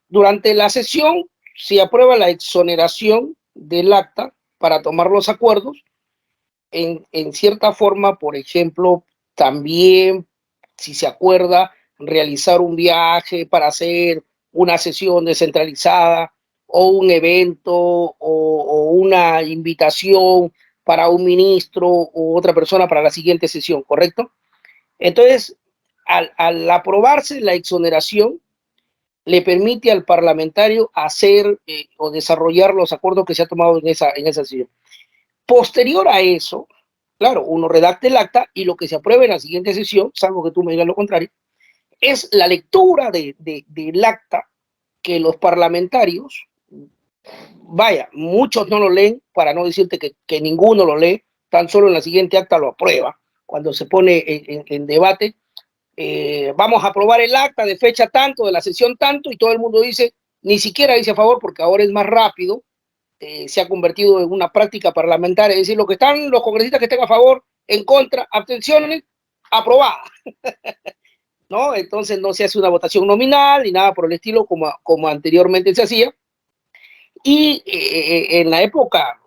durante la sesión se aprueba la exoneración del acta para tomar los acuerdos. En cierta forma, por ejemplo, también, si se acuerda, realizar un viaje para hacer una sesión descentralizada o un evento o una invitación para un ministro u otra persona para la siguiente sesión, ¿correcto? Entonces, al aprobarse la exoneración, le permite al parlamentario hacer o desarrollar los acuerdos que se ha tomado en esa sesión. Posterior a eso, claro, uno redacta el acta y lo que se apruebe en la siguiente sesión, salvo que tú me digas lo contrario, es la lectura del acta que los parlamentarios, vaya, muchos no lo leen, para no decirte que ninguno lo lee, tan solo en la siguiente acta lo aprueba, cuando se pone en debate, vamos a aprobar el acta de fecha tanto, de la sesión tanto, y todo el mundo dice, ni siquiera dice a favor, porque ahora es más rápido, se ha convertido en una práctica parlamentaria, es decir, los congresistas que estén a favor, en contra, abstenciones, aprobada. ¿No? Entonces no se hace una votación nominal ni nada por el estilo como anteriormente se hacía. Y en la época,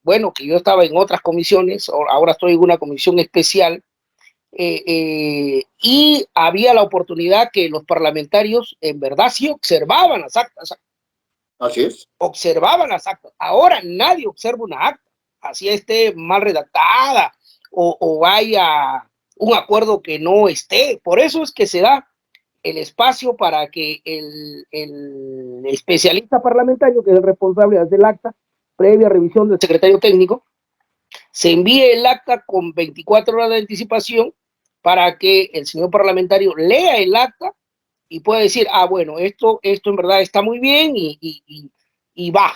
bueno, que yo estaba en otras comisiones, ahora estoy en una comisión especial, y había la oportunidad que los parlamentarios en verdad sí observaban las actas. Así es. Observaban las actas. Ahora nadie observa una acta, así esté mal redactada o haya un acuerdo que no esté. Por eso es que se da el espacio para que el especialista parlamentario, que es el responsable de hacer el acta, previa revisión del secretario técnico, se envíe el acta con 24 horas de anticipación para que el señor parlamentario lea el acta y pueda decir, bueno, esto en verdad está muy bien y va,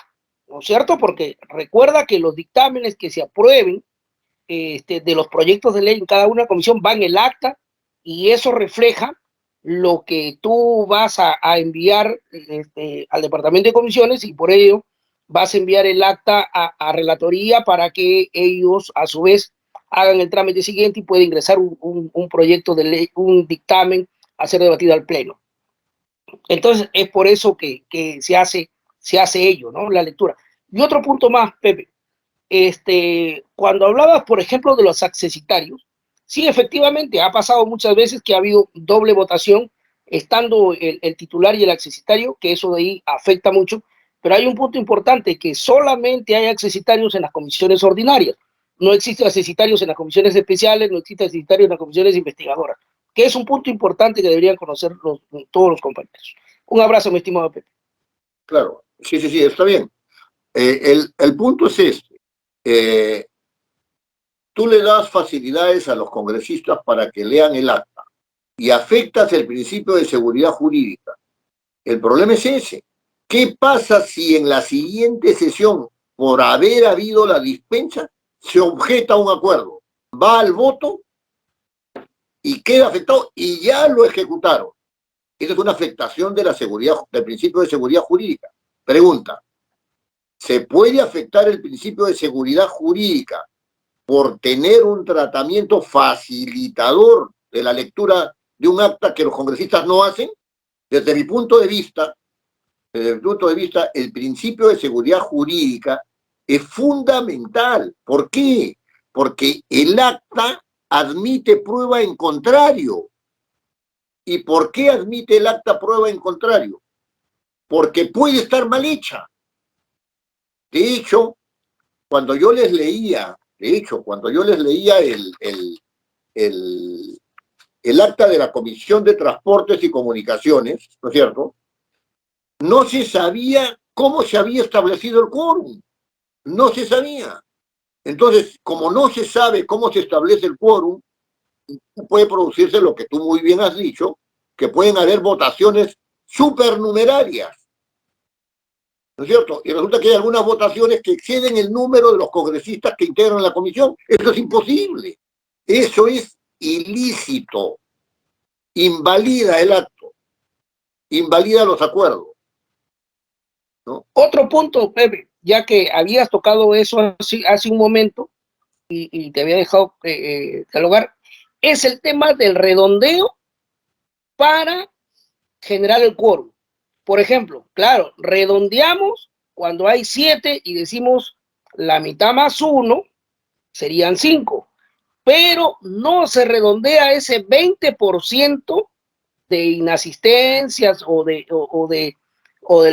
¿no es cierto? Porque recuerda que los dictámenes que se aprueben de los proyectos de ley en cada una comisión van en el acta y eso refleja lo que tú vas a enviar al departamento de comisiones y por ello vas a enviar el acta a relatoría para que ellos a su vez hagan el trámite siguiente y pueda ingresar un proyecto de ley, un dictamen a ser debatido al pleno. Entonces es por eso que se hace ello, ¿no? La lectura. Y otro punto más, Pepe. Cuando hablabas, por ejemplo, de los accesitarios, sí, efectivamente, ha pasado muchas veces que ha habido doble votación, estando el titular y el accesitario, que eso de ahí afecta mucho, pero hay un punto importante, que solamente hay accesitarios en las comisiones ordinarias, no existen accesitarios en las comisiones especiales, no existen accesitarios en las comisiones investigadoras, que es un punto importante que deberían conocer todos los compañeros. Un abrazo, mi estimado Pepe. Claro, sí, está bien. El punto es este. Tú le das facilidades a los congresistas para que lean el acta y afectas el principio de seguridad jurídica. El problema es ese. ¿Qué pasa si en la siguiente sesión, por haber habido la dispensa, se objeta un acuerdo? Va al voto y queda afectado y ya lo ejecutaron. Esa es una afectación de la seguridad, del principio de seguridad jurídica. Pregunta, ¿se puede afectar el principio de seguridad jurídica por tener un tratamiento facilitador de la lectura de un acta que los congresistas no hacen? Desde mi punto de vista, el principio de seguridad jurídica es fundamental. ¿Por qué? Porque el acta admite prueba en contrario. ¿Y por qué admite el acta prueba en contrario? Porque puede estar mal hecha. De hecho, cuando yo les leía el acta de la Comisión de Transportes y Comunicaciones, ¿no es cierto?, no se sabía cómo se había establecido el quórum. No se sabía. Entonces, como no se sabe cómo se establece el quórum, puede producirse lo que tú muy bien has dicho, que pueden haber votaciones supernumerarias, ¿no es cierto? Y resulta que hay algunas votaciones que exceden el número de los congresistas que integran la comisión. Eso es imposible. Eso es ilícito. Invalida el acto. Invalida los acuerdos, ¿no? Otro punto, Pepe, ya que habías tocado eso hace un momento y te había dejado dialogar, es el tema del redondeo para generar el quórum. Por ejemplo, claro, redondeamos cuando hay 7 y decimos la mitad más 1 serían 5, pero no se redondea ese 20% de inasistencias o del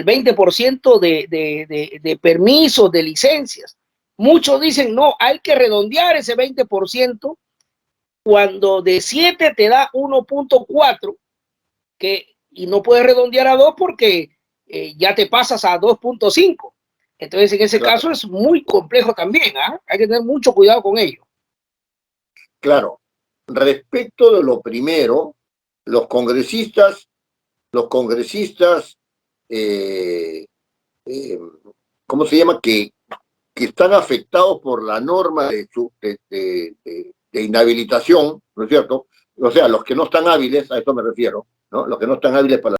20% de permisos, de licencias. Muchos dicen, no, hay que redondear ese 20% cuando de 7 te da 1.4, y no puedes redondear a 2 porque ya te pasas a 2.5. Entonces, en ese caso es muy complejo también, ¿eh? Hay que tener mucho cuidado con ello. Claro. Respecto de lo primero, los congresistas, ¿cómo se llama? Que están afectados por la norma de inhabilitación, ¿no es cierto? O sea, los que no están hábiles, a eso me refiero, ¿no? Los que no están hábiles para...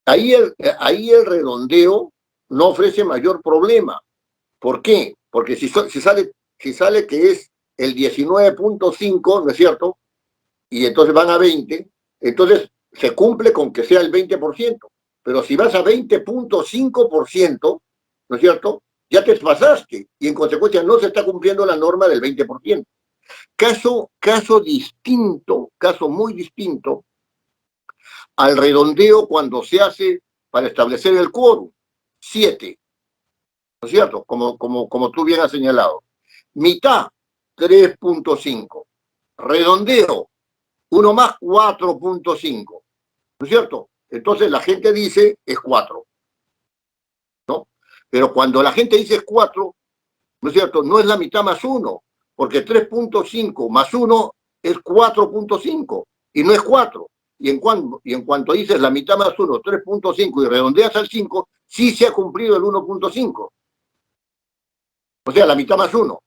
Ahí el redondeo no ofrece mayor problema. ¿Por qué? Porque si sale que es el 19.5, ¿no es cierto? Y entonces van a 20, entonces se cumple con que sea el 20%. Pero si vas a 20.5%, ¿no es cierto?, ya te pasaste y en consecuencia no se está cumpliendo la norma del 20%. Caso muy distinto al redondeo cuando se hace para establecer el quórum. 7, ¿no es cierto?, como tú bien has señalado. Mitad, 3.5. Redondeo, 1 más, 4.5. ¿No es cierto? Entonces la gente dice es 4. ¿No? Pero cuando la gente dice es 4, ¿no es cierto?, no es la mitad más 1, porque 3.5 más 1 es 4.5 y no es 4. Y en cuanto dices la mitad más 1, 3.5 y redondeas al 5, sí se ha cumplido el 1.5. O sea, la mitad más 1.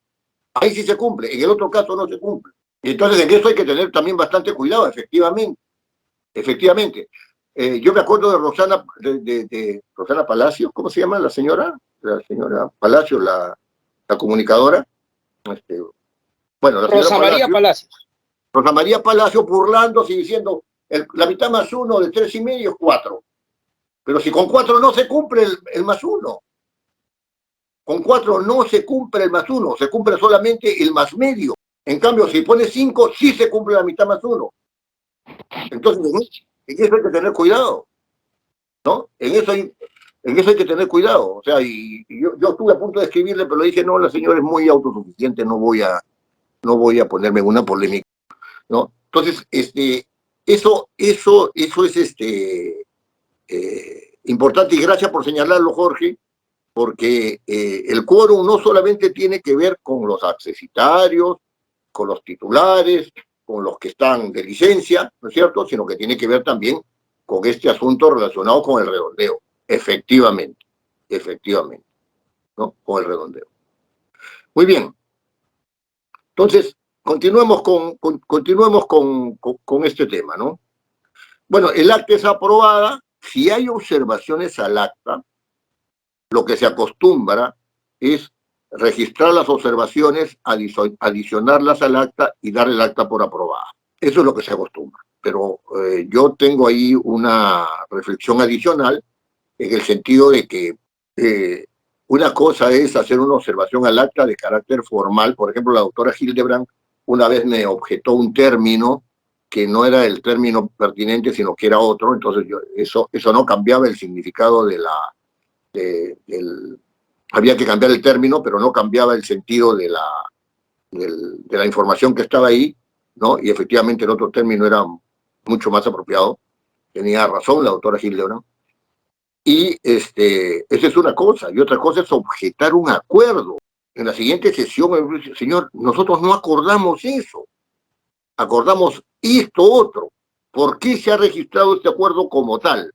Ahí sí se cumple, en el otro caso no se cumple. Y entonces en eso hay que tener también bastante cuidado, efectivamente. Yo me acuerdo de Rosana Palacios, ¿cómo se llama la señora? La señora Palacios, la comunicadora. Bueno, la Rosa María Palacios. Rosa María Palacios burlándose y diciendo la mitad más 1 de 3,5 es 4. Pero si con 4 no se cumple el más 1. Con 4 no se cumple el más 1, se cumple solamente el más medio. En cambio, si pones 5, sí se cumple la mitad más 1. Entonces, en eso hay que tener cuidado, ¿no? En eso hay que tener cuidado. O sea, y yo estuve a punto de escribirle, pero le dije, no, la señora es muy autosuficiente, no voy a ponerme en una polémica, ¿no? Entonces, eso es importante, y gracias por señalarlo, Jorge, porque el quórum no solamente tiene que ver con los accesitarios, con los titulares, con los que están de licencia, ¿no es cierto?, sino que tiene que ver también con este asunto relacionado con el redondeo. Efectivamente, ¿no? Con el redondeo. Muy bien. Entonces, continuemos con este tema, ¿no? Bueno, el acta es aprobada. Si hay observaciones al acta, lo que se acostumbra es registrar las observaciones, adicionarlas al acta y dar el acta por aprobada. Eso es lo que se acostumbra. Pero yo tengo ahí una reflexión adicional en el sentido de que una cosa es hacer una observación al acta de carácter formal. Por ejemplo, la doctora Hildebrand una vez me objetó un término que no era el término pertinente, sino que era otro. Entonces eso no cambiaba el significado había que cambiar el término, pero no cambiaba el sentido de la información que estaba ahí, ¿no? Y efectivamente el otro término era mucho más apropiado. Tenía razón la doctora Hildebrand. Y esa es una cosa. Y otra cosa es objetar un acuerdo. En la siguiente sesión, señor, nosotros no acordamos eso. Acordamos esto otro. ¿Por qué se ha registrado este acuerdo como tal?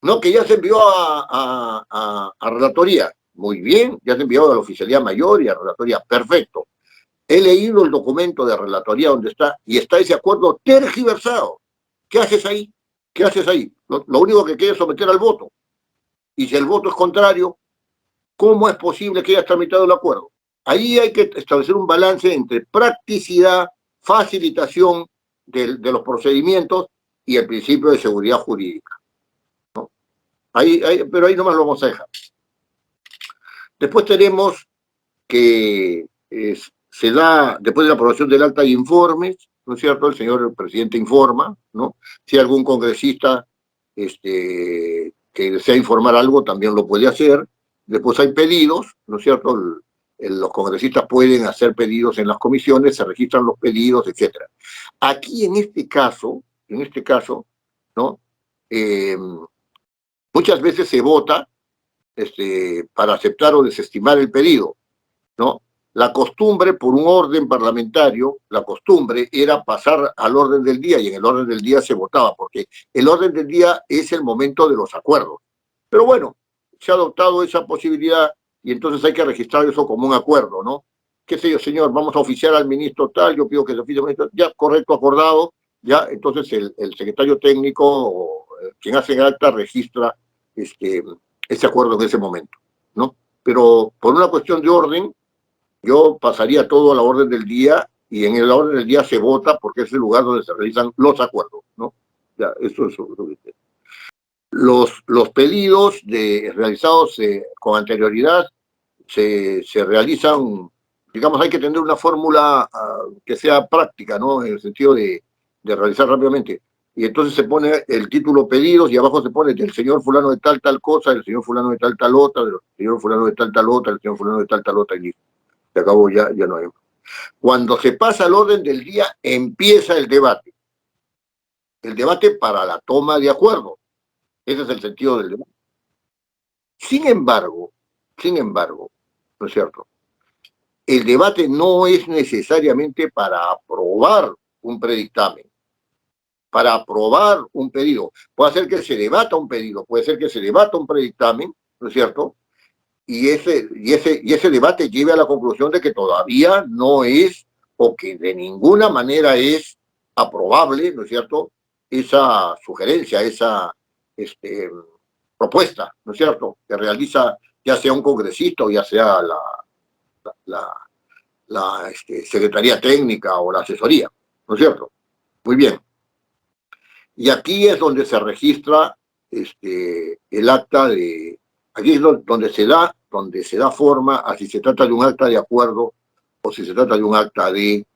No, que ya se envió a relatoría. Muy bien, ya se envió a la oficialía mayor y a relatoría. Perfecto. He leído el documento de relatoría donde está, y está ese acuerdo tergiversado. ¿Qué haces ahí? ¿Qué haces ahí? Lo único que queda es someter al voto. Y si el voto es contrario, ¿cómo es posible que hayas tramitado el acuerdo? Ahí hay que establecer un balance entre practicidad, facilitación de los procedimientos y el principio de seguridad jurídica, ¿no? Pero ahí nomás lo vamos a dejar. Después tenemos que se da, después de la aprobación del acta de informes, ¿no es cierto? El señor presidente informa, ¿no? Si algún congresista que desea informar algo, también lo puede hacer. Después hay pedidos, ¿no es cierto? Los congresistas pueden hacer pedidos en las comisiones, se registran los pedidos, etcétera. Aquí en este caso, ¿no? Muchas veces se vota para aceptar o desestimar el pedido, ¿no? La costumbre, por un orden parlamentario, la costumbre era pasar al orden del día, y en el orden del día se votaba, porque el orden del día es el momento de los acuerdos. Pero bueno, se ha adoptado esa posibilidad y entonces hay que registrar eso como un acuerdo, ¿no? Qué sé yo, señor, vamos a oficiar al ministro tal, yo pido que se oficie al ministro, ya, correcto, acordado, ya, entonces el secretario técnico, quien hace el acta, registra ese acuerdo en ese momento, ¿no? Pero por una cuestión de orden, yo pasaría todo a la orden del día y en la orden del día se vota porque es el lugar donde se realizan los acuerdos, ¿no? Ya, eso es lo que... Los pedidos realizados con anterioridad se realizan, digamos, hay que tener una fórmula que sea práctica, ¿no? En el sentido de realizar rápidamente. Y entonces se pone el título pedidos y abajo se pone del señor fulano de tal cosa, del señor fulano de tal otra, del señor fulano de tal otra, del señor fulano de tal otra, y listo. Se acabó, ya no hay. Cuando se pasa al orden del día, empieza el debate. El debate para la toma de acuerdo. Ese es el sentido del debate. Sin embargo, ¿no es cierto? El debate no es necesariamente para aprobar un predictamen, para aprobar un pedido. Puede ser que se debata un pedido, puede ser que se debata un predictamen, ¿no es cierto? Y ese debate lleve a la conclusión de que todavía no es, o que de ninguna manera es aprobable, ¿no es cierto?, esa sugerencia, esa propuesta, ¿no es cierto?, que realiza ya sea un congresista o ya sea la Secretaría Técnica o la asesoría, ¿no es cierto? Muy bien. Y aquí es donde se registra el acta de... Aquí es donde se da forma a si se trata de un acta de acuerdo o si se trata de un acta de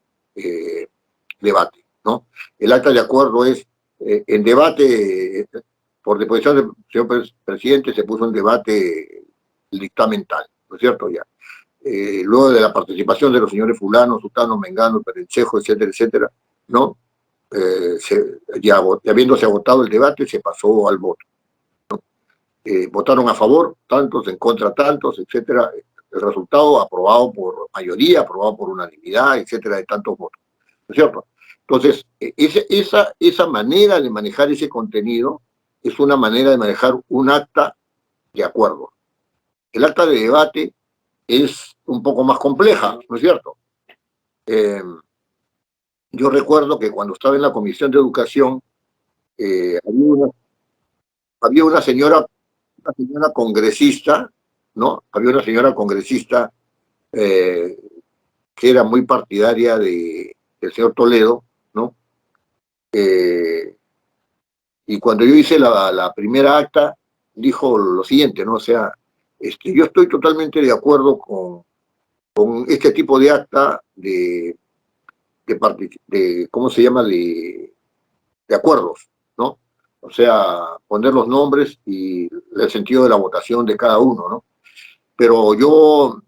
debate, ¿no? El acta de acuerdo es en debate, por disposición del señor presidente, se puso en debate el dictamental, ¿no es cierto? Ya. Luego de la participación de los señores fulano, sutano, mengano, perencejo, etcétera, etcétera, ¿no? Ya habiéndose agotado el debate, se pasó al voto. Votaron a favor tantos, en contra tantos, etcétera. El resultado aprobado por mayoría, aprobado por unanimidad, etcétera, de tantos votos, ¿no es cierto? Entonces, esa manera de manejar ese contenido es una manera de manejar un acta de acuerdo. El acta de debate es un poco más compleja, ¿no es cierto? Yo recuerdo que cuando estaba en la Comisión de Educación, había una señora congresista, ¿no? Había una señora congresista que era muy partidaria del señor Toledo, ¿no? Y cuando yo hice la primera acta, dijo lo siguiente, ¿no? O sea, yo estoy totalmente de acuerdo con este tipo de acta ¿cómo se llama? De acuerdos, ¿no? O sea, poner los nombres y el sentido de la votación de cada uno, ¿no? Pero yo,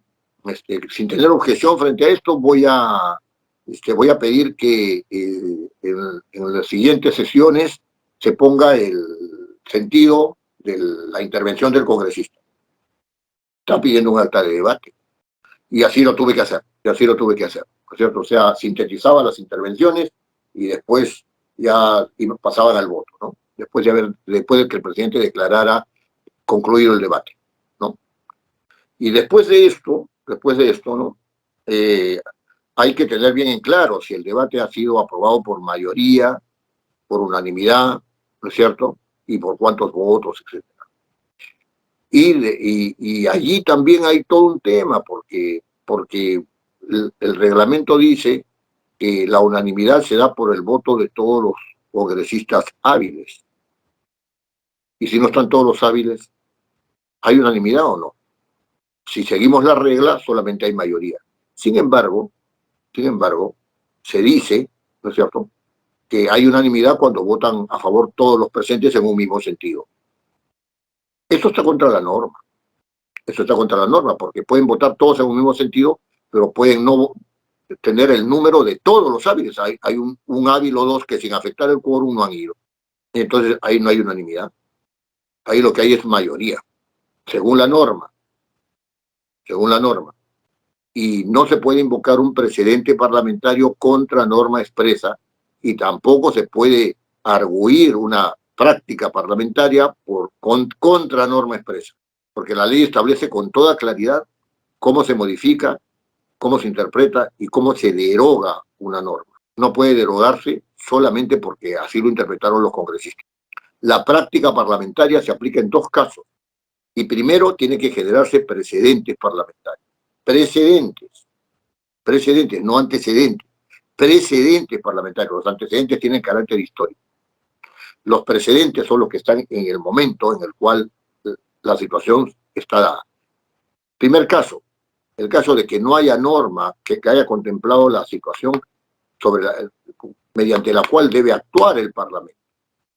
sin tener objeción frente a esto, voy a pedir que en las siguientes sesiones se ponga el sentido de la intervención del congresista. Está pidiendo un acta de debate. Y así lo tuve que hacer, ¿no es cierto? O sea, sintetizaba las intervenciones y después ya pasaban al voto, ¿no? Después de que el presidente declarara concluido el debate, ¿no? Y después de esto, ¿no? Hay que tener bien en claro si el debate ha sido aprobado por mayoría, por unanimidad, ¿no es cierto? Y por cuántos votos, etc. Y allí también hay todo un tema, porque el reglamento dice que la unanimidad se da por el voto de todos los congresistas hábiles. Y si no están todos los hábiles, ¿hay unanimidad o no? Si seguimos la regla, solamente hay mayoría. Sin embargo, se dice, ¿no es cierto?, que hay unanimidad cuando votan a favor todos los presentes en un mismo sentido. Esto está contra la norma. Eso está contra la norma, porque pueden votar todos en un mismo sentido, pero pueden no tener el número de todos los hábiles. Hay un hábil o dos que sin afectar el quórum no han ido. Y entonces ahí no hay unanimidad. Ahí lo que hay es mayoría, según la norma. Y no se puede invocar un precedente parlamentario contra norma expresa, y tampoco se puede arguir una práctica parlamentaria contra norma expresa, porque la ley establece con toda claridad cómo se modifica, cómo se interpreta y cómo se deroga una norma. No puede derogarse solamente porque así lo interpretaron los congresistas. La práctica parlamentaria se aplica en dos casos, y primero tiene que generarse precedentes parlamentarios. Precedentes, no antecedentes. Precedentes parlamentarios. Los antecedentes tienen carácter histórico. Los precedentes son los que están en el momento en el cual la situación está dada. Primer caso, el caso de que no haya norma que haya contemplado la situación mediante la cual debe actuar el Parlamento.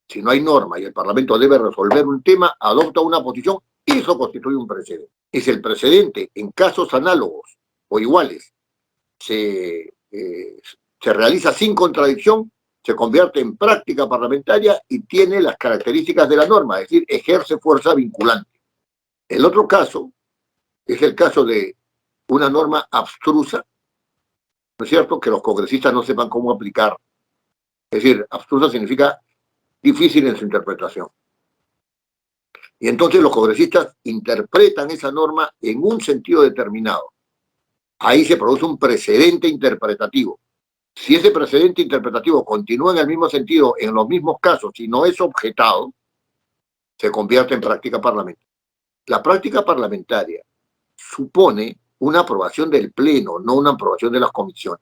Si no hay norma y el Parlamento debe resolver un tema, adopta una posición y eso constituye un precedente. Y si el precedente, en casos análogos o iguales, se realiza sin contradicción, se convierte en práctica parlamentaria y tiene las características de la norma, es decir, ejerce fuerza vinculante. El otro caso es el caso de una norma abstrusa, ¿no es cierto?, que los congresistas no sepan cómo aplicar. Es decir, abstrusa significa difícil en su interpretación. Y entonces los congresistas interpretan esa norma en un sentido determinado. Ahí se produce un precedente interpretativo. Si ese precedente interpretativo continúa en el mismo sentido, en los mismos casos, y no es objetado, se convierte en práctica parlamentaria. La práctica parlamentaria supone una aprobación del Pleno, no una aprobación de las comisiones.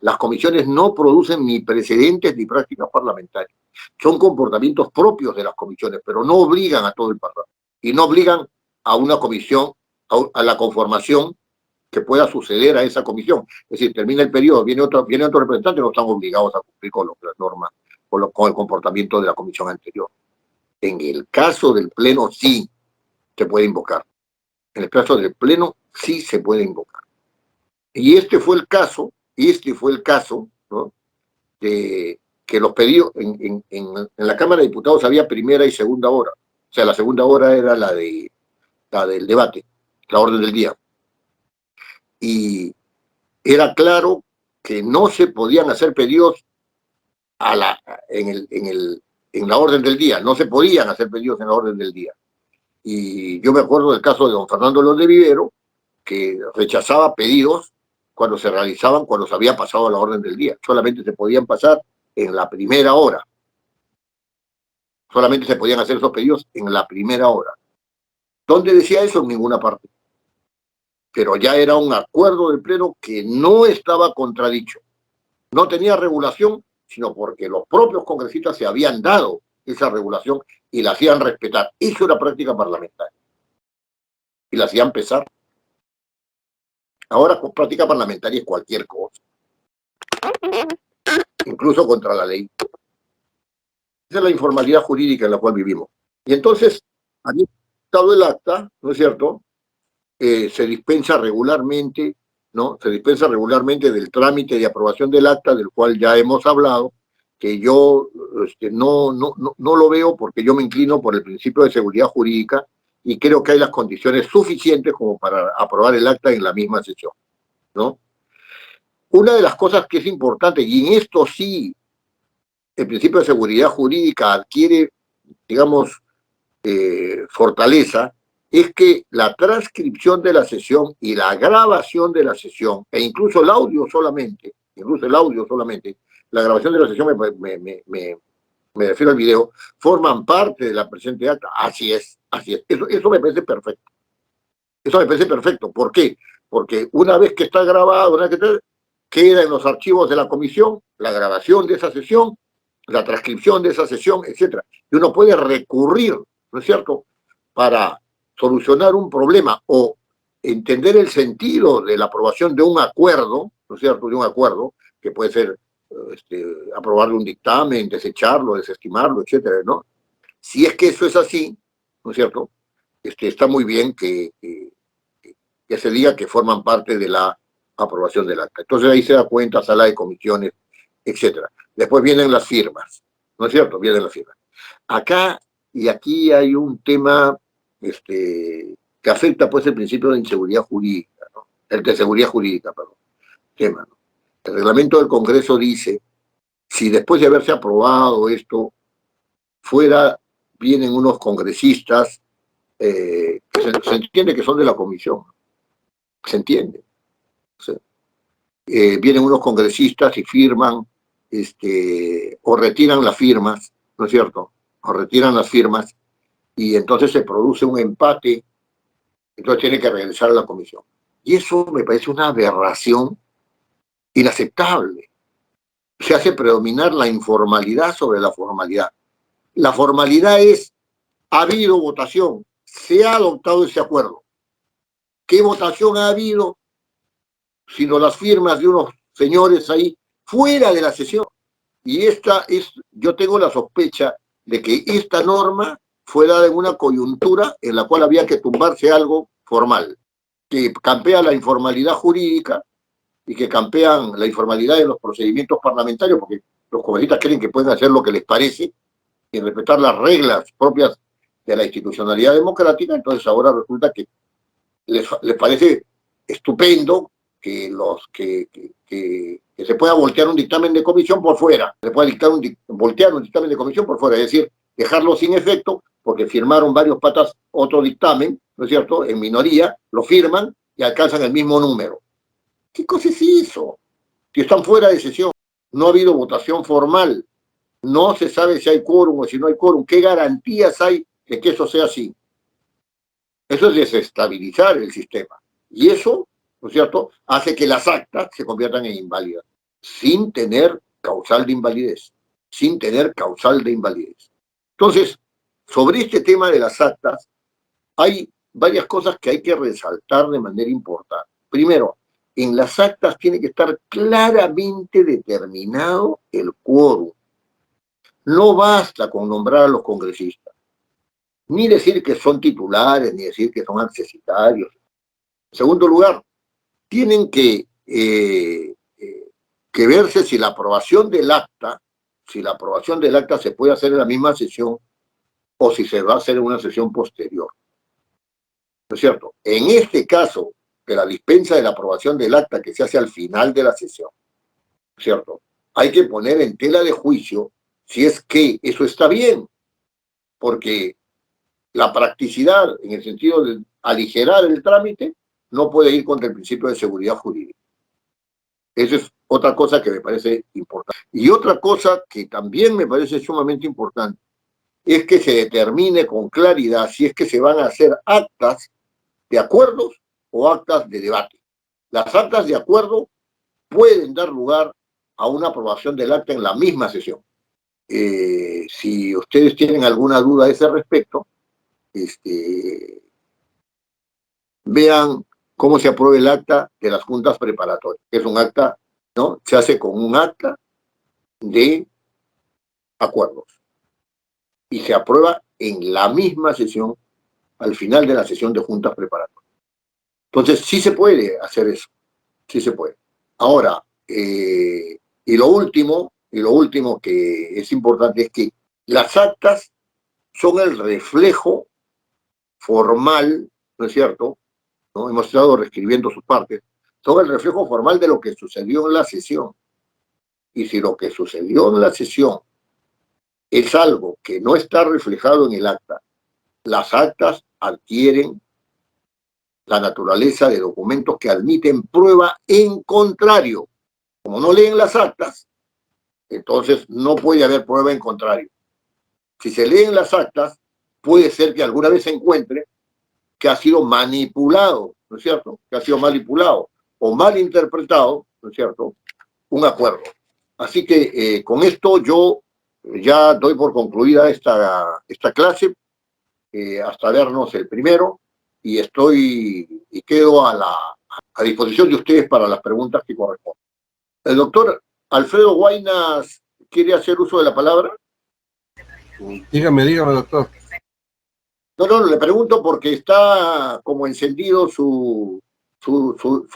Las comisiones no producen ni precedentes ni prácticas parlamentarias. Son comportamientos propios de las comisiones, pero no obligan a todo el Parlamento. Y no obligan a una comisión, a la conformación que pueda suceder a esa comisión. Es decir, termina el periodo, viene otro representante, no están obligados a cumplir con las normas, con el comportamiento de la comisión anterior. En el caso del Pleno sí se puede invocar. En el caso del Pleno sí se puede invocar. Y este fue el caso, ¿no?, de que los pedidos en la Cámara de Diputados había primera y segunda hora. O sea, la segunda hora era la del debate, la orden del día. Y era claro que no se podían hacer pedidos en la orden del día, no se podían hacer pedidos en la orden del día. Y yo me acuerdo del caso de don Fernando León de Vivero, que rechazaba pedidos cuando se realizaban, cuando se había pasado la orden del día. Solamente se podían pasar en la primera hora. Solamente se podían hacer esos pedidos en la primera hora. ¿Dónde decía eso? En ninguna parte. Pero ya era un acuerdo del Pleno que no estaba contradicho. No tenía regulación, sino porque los propios congresistas se habían dado esa regulación y la hacían respetar. Eso era práctica parlamentaria. Y la hacían pesar. Ahora con práctica parlamentaria es cualquier cosa. Incluso contra la ley. Esa es la informalidad jurídica en la cual vivimos. Y entonces, aquí estado el acta, ¿no es cierto? Se dispensa regularmente, ¿no? Se dispensa regularmente del trámite de aprobación del acta, del cual ya hemos hablado, que yo no lo veo porque yo me inclino por el principio de seguridad jurídica y creo que hay las condiciones suficientes como para aprobar el acta en la misma sesión, ¿no? Una de las cosas que es importante, y en esto sí el principio de seguridad jurídica adquiere, digamos, fortaleza, es que la transcripción de la sesión y la grabación de la sesión, e incluso el audio solamente, la grabación de la sesión me refiero al video, forman parte de la presente acta. Así es. Eso me parece perfecto. Eso me parece perfecto. ¿Por qué? Porque una vez que está grabado, queda en los archivos de la comisión la grabación de esa sesión, la transcripción de esa sesión, etcétera. Y uno puede recurrir, ¿no es cierto?, para solucionar un problema o entender el sentido de la aprobación de un acuerdo, ¿no es cierto?, de un acuerdo, que puede ser aprobarle un dictamen, desecharlo, desestimarlo, etcétera, ¿no? Si es que eso es así, ¿no es cierto?, está muy bien que se diga que forman parte de la aprobación del acta. Entonces ahí se da cuenta, sala de comisiones, etcétera. Después vienen las firmas, ¿no es cierto? Vienen las firmas. Acá y aquí hay un tema que afecta pues el principio de inseguridad jurídica, ¿no? El de seguridad jurídica, perdón. Tema, ¿no? El reglamento del Congreso dice, si después de haberse aprobado esto, vienen unos congresistas, que se entiende que son de la comisión, se entiende. Vienen unos congresistas y firman, o retiran las firmas, ¿no es cierto? O retiran las firmas, y entonces se produce un empate, entonces tiene que regresar a la comisión. Y eso me parece una aberración inaceptable. Se hace predominar la informalidad sobre la formalidad. La formalidad es, ha habido votación, se ha adoptado ese acuerdo. ¿Qué votación ha habido? Sino las firmas de unos señores ahí fuera de la sesión. Y yo tengo la sospecha de que esta norma fue dada en una coyuntura en la cual había que tumbarse algo formal, que campea la informalidad jurídica y que campean la informalidad de los procedimientos parlamentarios, porque los congresistas creen que pueden hacer lo que les parece y respetar las reglas propias de la institucionalidad democrática. Entonces ahora resulta que les parece estupendo que se pueda voltear un dictamen de comisión por fuera, se pueda voltear un dictamen de comisión por fuera, es decir, dejarlo sin efecto, porque firmaron varios patas otro dictamen, ¿no es cierto?, en minoría, lo firman y alcanzan el mismo número. ¿Qué cosa es eso? Si están fuera de sesión, no ha habido votación formal, no se sabe si hay quórum o si no hay quórum, ¿qué garantías hay de que eso sea así? Eso es desestabilizar el sistema. Y eso, ¿no es cierto?, hace que las actas se conviertan en inválidas, sin tener causal de invalidez. Sin tener causal de invalidez. Entonces, sobre este tema de las actas, hay varias cosas que hay que resaltar de manera importante. Primero, en las actas tiene que estar claramente determinado el quórum. No basta con nombrar a los congresistas, ni decir que son titulares, ni decir que son accesitarios. En segundo lugar, tienen que verse si la aprobación del acta se puede hacer en la misma sesión o si se va a hacer en una sesión posterior. ¿No es cierto? En este caso, de la dispensa de la aprobación del acta que se hace al final de la sesión, ¿no es cierto?, hay que poner en tela de juicio si es que eso está bien, porque la practicidad, en el sentido de aligerar el trámite, no puede ir contra el principio de seguridad jurídica. Esa es otra cosa que me parece importante. Y otra cosa que también me parece sumamente importante es que se determine con claridad si es que se van a hacer actas de acuerdos o actas de debate. Las actas de acuerdo pueden dar lugar a una aprobación del acta en la misma sesión. Si ustedes tienen alguna duda a ese respecto, vean cómo se aprueba el acta de las juntas preparatorias. Es un acta, ¿no? Se hace con un acta de acuerdos y se aprueba en la misma sesión, al final de la sesión de juntas preparatorias. Entonces, sí se puede hacer eso, sí se puede. Ahora, y lo último que es importante es que las actas son el reflejo formal, ¿no es cierto?, ¿no? Hemos estado reescribiendo sus partes, son el reflejo formal de lo que sucedió en la sesión. Y si lo que sucedió en la sesión es algo que no está reflejado en el acta, las actas adquieren la naturaleza de documentos que admiten prueba en contrario. Como no leen las actas, entonces no puede haber prueba en contrario. Si se leen las actas, puede ser que alguna vez se encuentre que ha sido manipulado, ¿no es cierto?, que ha sido manipulado o mal interpretado, ¿no es cierto?, un acuerdo. Así que con esto yo ya doy por concluida esta clase, hasta vernos el primero, y quedo a disposición de ustedes para las preguntas que corresponden. El doctor Alfredo Guaynas quiere hacer uso de la palabra. Dígame, doctor. No, le pregunto porque está como encendido su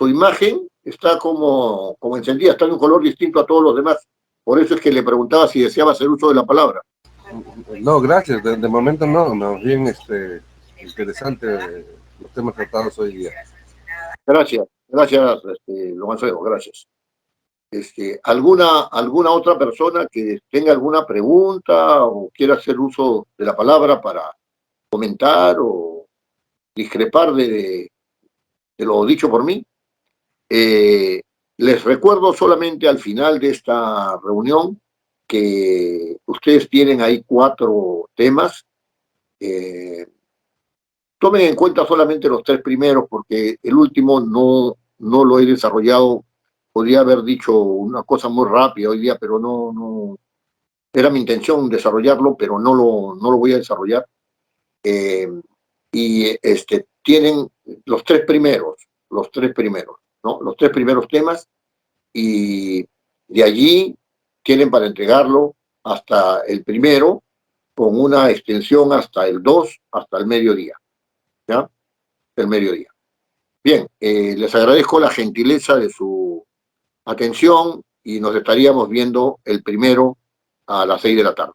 imagen, está como encendida, está en un color distinto a todos los demás. Por eso es que le preguntaba si deseaba hacer uso de la palabra. No, gracias. De momento no. Bien interesante los temas tratados hoy día. Gracias, don Alfredo, gracias. ¿Alguna otra persona que tenga alguna pregunta o quiera hacer uso de la palabra para comentar o discrepar de lo dicho por mí? Les recuerdo solamente al final de esta reunión que ustedes tienen ahí 4 temas. Tomen en cuenta solamente los 3 primeros porque el último no lo he desarrollado. Podría haber dicho una cosa muy rápida hoy día, pero no era mi intención desarrollarlo, pero no lo voy a desarrollar. Tienen los 3 primeros, ¿no? Los 3 primeros temas, y de allí tienen para entregarlo hasta el primero, con una extensión hasta el 2, hasta el mediodía, ¿ya? El mediodía. Bien, les agradezco la gentileza de su atención y nos estaríamos viendo el primero a las 6 de la tarde.